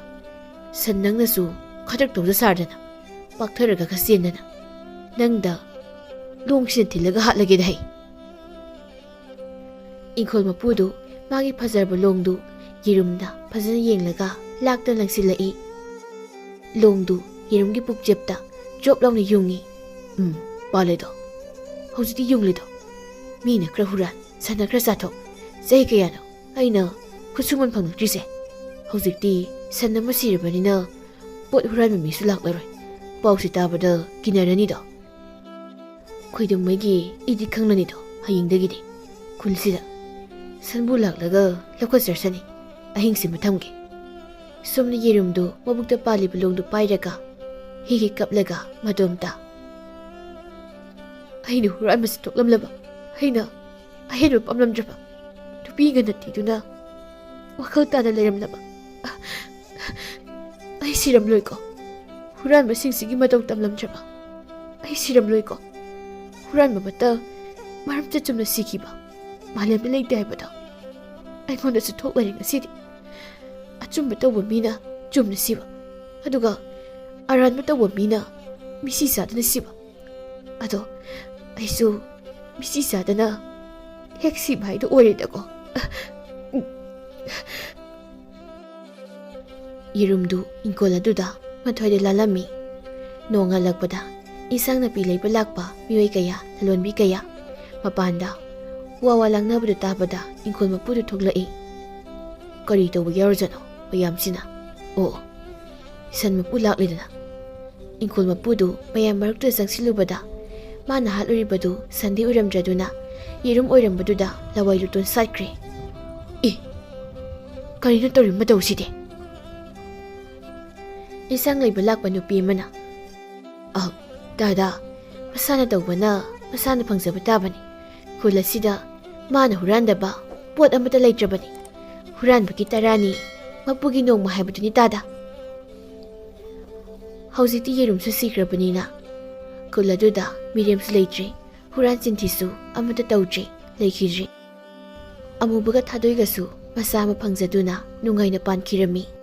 ꯁꯟ ꯅꯪꯅꯁꯨ ꯈꯗ꯭ꯔꯛ ꯇꯧꯖ ꯁꯥꯔꯗꯅ ꯄꯥꯛꯊꯔꯒ ꯆꯦꯟꯗꯅ ꯅꯪꯗ ꯂꯣꯡꯁꯤꯅ ꯊꯤꯜꯂꯒ ꯍꯥꯠꯂꯒꯦꯗ ꯍꯩ꯫ ꯏꯪꯈꯣꯜ ꯃꯄꯨꯗꯨ ꯃꯥꯒꯤ ꯐꯖꯔꯕ ꯂꯣꯡꯗꯨ ꯌꯦꯔꯨꯝꯗ ꯐꯖꯅ ꯌꯦꯡꯂꯒ ꯂꯥꯛꯇꯅ ꯂꯪꯁꯤꯜꯂꯛꯏ꯫ ꯂꯣꯡꯗꯨ ꯌꯦꯔꯨꯝꯒꯤ ꯄꯨꯛꯆꯦꯞꯇ ꯖꯣꯞ ꯂꯥꯎꯅ ꯌꯨꯡꯉꯤ꯫ ꯄꯥꯜꯂꯦꯗꯣ, ꯍꯧꯖꯤꯛꯇꯤ ꯌꯨꯡꯂꯤꯗꯣ꯫ ꯃꯤꯅ ꯈꯔ ꯍꯨꯔꯥꯟ, ꯁꯟꯅ ꯈꯔ ꯆꯥꯊꯣꯛ, ꯆꯍꯤ ꯀꯌꯥꯅꯣ ꯑꯩꯅ ꯈꯨꯠꯁꯨꯃꯟ ꯐꯪꯂꯛꯇ꯭ꯔꯤꯁꯦ? ꯍꯧꯖꯤꯛꯇꯤ ꯁꯟ ꯑꯃ ꯁꯤꯔꯕꯅꯤꯅ ꯄꯣꯠ ꯍꯨꯔꯥꯟꯕ ꯃꯤꯁꯨ ꯂꯥꯛꯂꯔꯣꯏ, ꯄꯥꯎꯁꯤ ꯇꯥꯕꯗ ꯀꯤꯅꯔꯅꯤꯗꯣ꯫ ꯈꯣꯏꯗꯨꯝꯉꯩꯒꯤ ꯏꯗꯤ ꯈꯪꯂꯅꯤꯗꯣ ꯍꯌꯦꯡꯗꯒꯤꯗꯤ ꯈꯨꯜꯁꯤꯗ ꯁꯟꯕꯨ ꯂꯥꯛꯂꯒ ꯂꯧꯈꯠꯆꯔꯁꯅꯤ, ꯑꯍꯤꯡꯁꯤꯃ ꯊꯝꯒꯦ꯫ ꯁꯣꯝꯅ ꯌꯦꯔꯨꯝꯗꯨ ꯃꯕꯨꯛꯇ ꯄꯥꯜꯂꯤꯕ ꯂꯣꯡꯗꯨ ꯄꯥꯏꯔꯒ ꯍꯤ ꯀꯞꯂꯒ ꯃꯇꯣꯝꯇ ꯑꯩꯅ ꯍꯨꯔꯥꯟꯕꯁꯤ ꯊꯣꯛꯂꯝꯂꯕ, ꯑꯩꯅ ꯑꯍꯦꯟꯕ ꯄꯥꯝꯂꯝꯗ꯭ꯔꯕ, ꯅꯨꯄꯤꯒ ꯅꯠꯇꯤꯗꯨꯅ ꯋꯥꯈꯜ ꯇꯥꯅ ꯂꯩꯔꯝꯂꯕ, ꯑꯩ ꯁꯤꯔꯝꯂꯣꯏꯀꯣ? ꯍꯨꯔꯥꯟꯕꯁꯤꯡꯁꯤꯒꯤ ꯃꯇꯧ ꯇꯝꯂꯝꯗ꯭ꯔꯕ ꯑꯩ ꯁꯤꯔꯝꯂꯣꯏꯀꯣ? ꯍꯨꯔꯥꯟꯕꯃꯛꯇ ꯃꯔꯝꯇ ꯆꯨꯝꯅ ꯁꯤꯈꯤꯕ ꯃꯥꯂꯦꯝꯗ ꯂꯩꯇꯦ ꯍꯥꯏꯕꯗꯣ ꯑꯩꯉꯣꯟꯗꯁꯨ ꯊꯣꯛꯂꯔꯤ ꯉꯁꯤꯗꯤ꯫ ꯑꯆꯨꯝꯕ ꯇꯧꯕ ꯃꯤꯅ ꯆꯨꯝꯅ ꯁꯤꯕ, ꯑꯗꯨꯒ ꯑꯔꯥꯟꯕ ꯇꯧꯕ ꯃꯤꯅ ꯃꯤꯁꯤ ꯆꯥꯗꯅ ꯁꯤꯕ꯫ ꯑꯗꯣ ꯑꯩꯁꯨ ꯃꯤꯁꯤ ꯆꯥꯗꯅ ꯍꯦꯛ ꯁꯤꯕ ꯍꯥꯏꯗꯣ ꯑꯣꯏꯔꯦꯗꯀꯣ꯫ ꯌꯦꯔꯨꯝꯗꯨ ꯏꯪꯈꯣꯜ ꯑꯗꯨꯗ ꯃꯊꯣꯏꯗ ꯂꯥꯜꯂꯝꯃꯤ꯫ ꯅꯣꯡꯉꯥꯜꯂꯛꯄꯗ ꯏꯟꯁꯥꯡ ꯅꯥꯄꯤ ꯂꯩꯕ ꯂꯥꯛꯄ ꯃꯤꯑꯣꯏ ꯀꯌꯥ, ꯂꯂꯣꯟꯕꯤ ꯀꯌꯥ ꯃꯄꯥꯟꯗ ꯋꯥ ꯂꯥꯡꯅꯕꯗꯨ ꯇꯥꯕꯗ ꯏꯪꯈꯣꯜ ꯃꯄꯨꯗꯨ ꯊꯣꯛꯂꯛꯏ꯫ ꯀꯔꯤ ꯇꯧꯕ ꯌꯥꯎꯔꯖꯥꯠꯅꯣ ꯃꯌꯥꯝꯁꯤꯅ? ꯑꯣ, ꯁꯟ ꯃꯄꯨ ꯂꯥꯛꯂꯤꯗꯅ꯫ ꯏꯪꯈꯣꯜ ꯃꯄꯨꯗꯨ ꯃꯌꯥꯝ ꯃꯔꯛꯇ ꯆꯪꯁꯤꯜꯂꯨꯕꯗ ꯃꯥꯅ ꯍꯥꯠꯂꯨꯔꯤꯕꯗꯨ ꯁꯟꯗꯤ ꯑꯣꯏꯔꯝꯗ꯭ꯔꯗꯨꯅ ꯌꯦꯔꯨꯝ ꯑꯣꯏꯔꯝꯕꯗꯨꯗ ꯂꯋꯥꯏ ꯂꯨꯇꯣꯟ ꯁꯥꯠꯈ꯭ꯔꯦ꯫ ꯑꯦ, ꯀꯔꯤꯅꯣ ꯇꯧꯔꯤꯕ ꯃꯇꯧꯁꯤꯗꯤ? ꯏꯟꯁꯥꯡ ꯂꯩꯕ ꯂꯥꯛꯄ ꯅꯨꯄꯤ ꯑꯃꯅ, ꯗꯥꯗꯥ, ꯃꯁꯥꯅ ꯇꯧꯕꯅ ꯃꯁꯥꯅ ꯐꯪꯖꯕ ꯇꯥꯕꯅꯤ꯫ ꯈꯨꯜ ꯑꯁꯤꯗ ꯃꯥꯅ ꯍꯨꯔꯥꯟꯗꯕ ꯄꯣꯠ ꯑꯃꯠꯇ ꯂꯩꯇ꯭ꯔꯕꯅꯤ꯫ ꯍꯨꯔꯥꯟꯕꯒꯤ ꯇꯔꯥꯅꯤ, ꯃꯄꯨꯒꯤ ꯅꯣꯡꯃ ꯍꯥꯏꯕꯗꯨꯅꯤ ꯗꯥꯗꯥ꯫ ꯍꯧꯖꯤꯛꯇꯤ ꯌꯦꯔꯨꯝꯁꯨ ꯁꯤꯈ꯭ꯔꯕꯅꯤꯅ ꯈꯨꯜ ꯑꯗꯨꯗ ꯃꯤꯔꯦꯝꯁꯨ ꯂꯩꯇ꯭ꯔꯦ, ꯍꯨꯔꯥꯟ ꯆꯤꯟꯊꯤꯁꯨ ꯑꯃꯠꯇ ꯇꯧꯗ꯭ꯔꯦ, ꯂꯩꯈꯤꯗ꯭ꯔꯦ꯫ ꯑꯃꯨꯕꯒ ꯊꯥꯗꯣꯏꯒꯁꯨ ꯃꯆꯥ ꯑꯃ ꯐꯪꯖꯗꯨꯅ ꯅꯨꯡꯉꯥꯏꯅ ꯄꯥꯟꯈꯤꯔꯝꯃꯤ꯫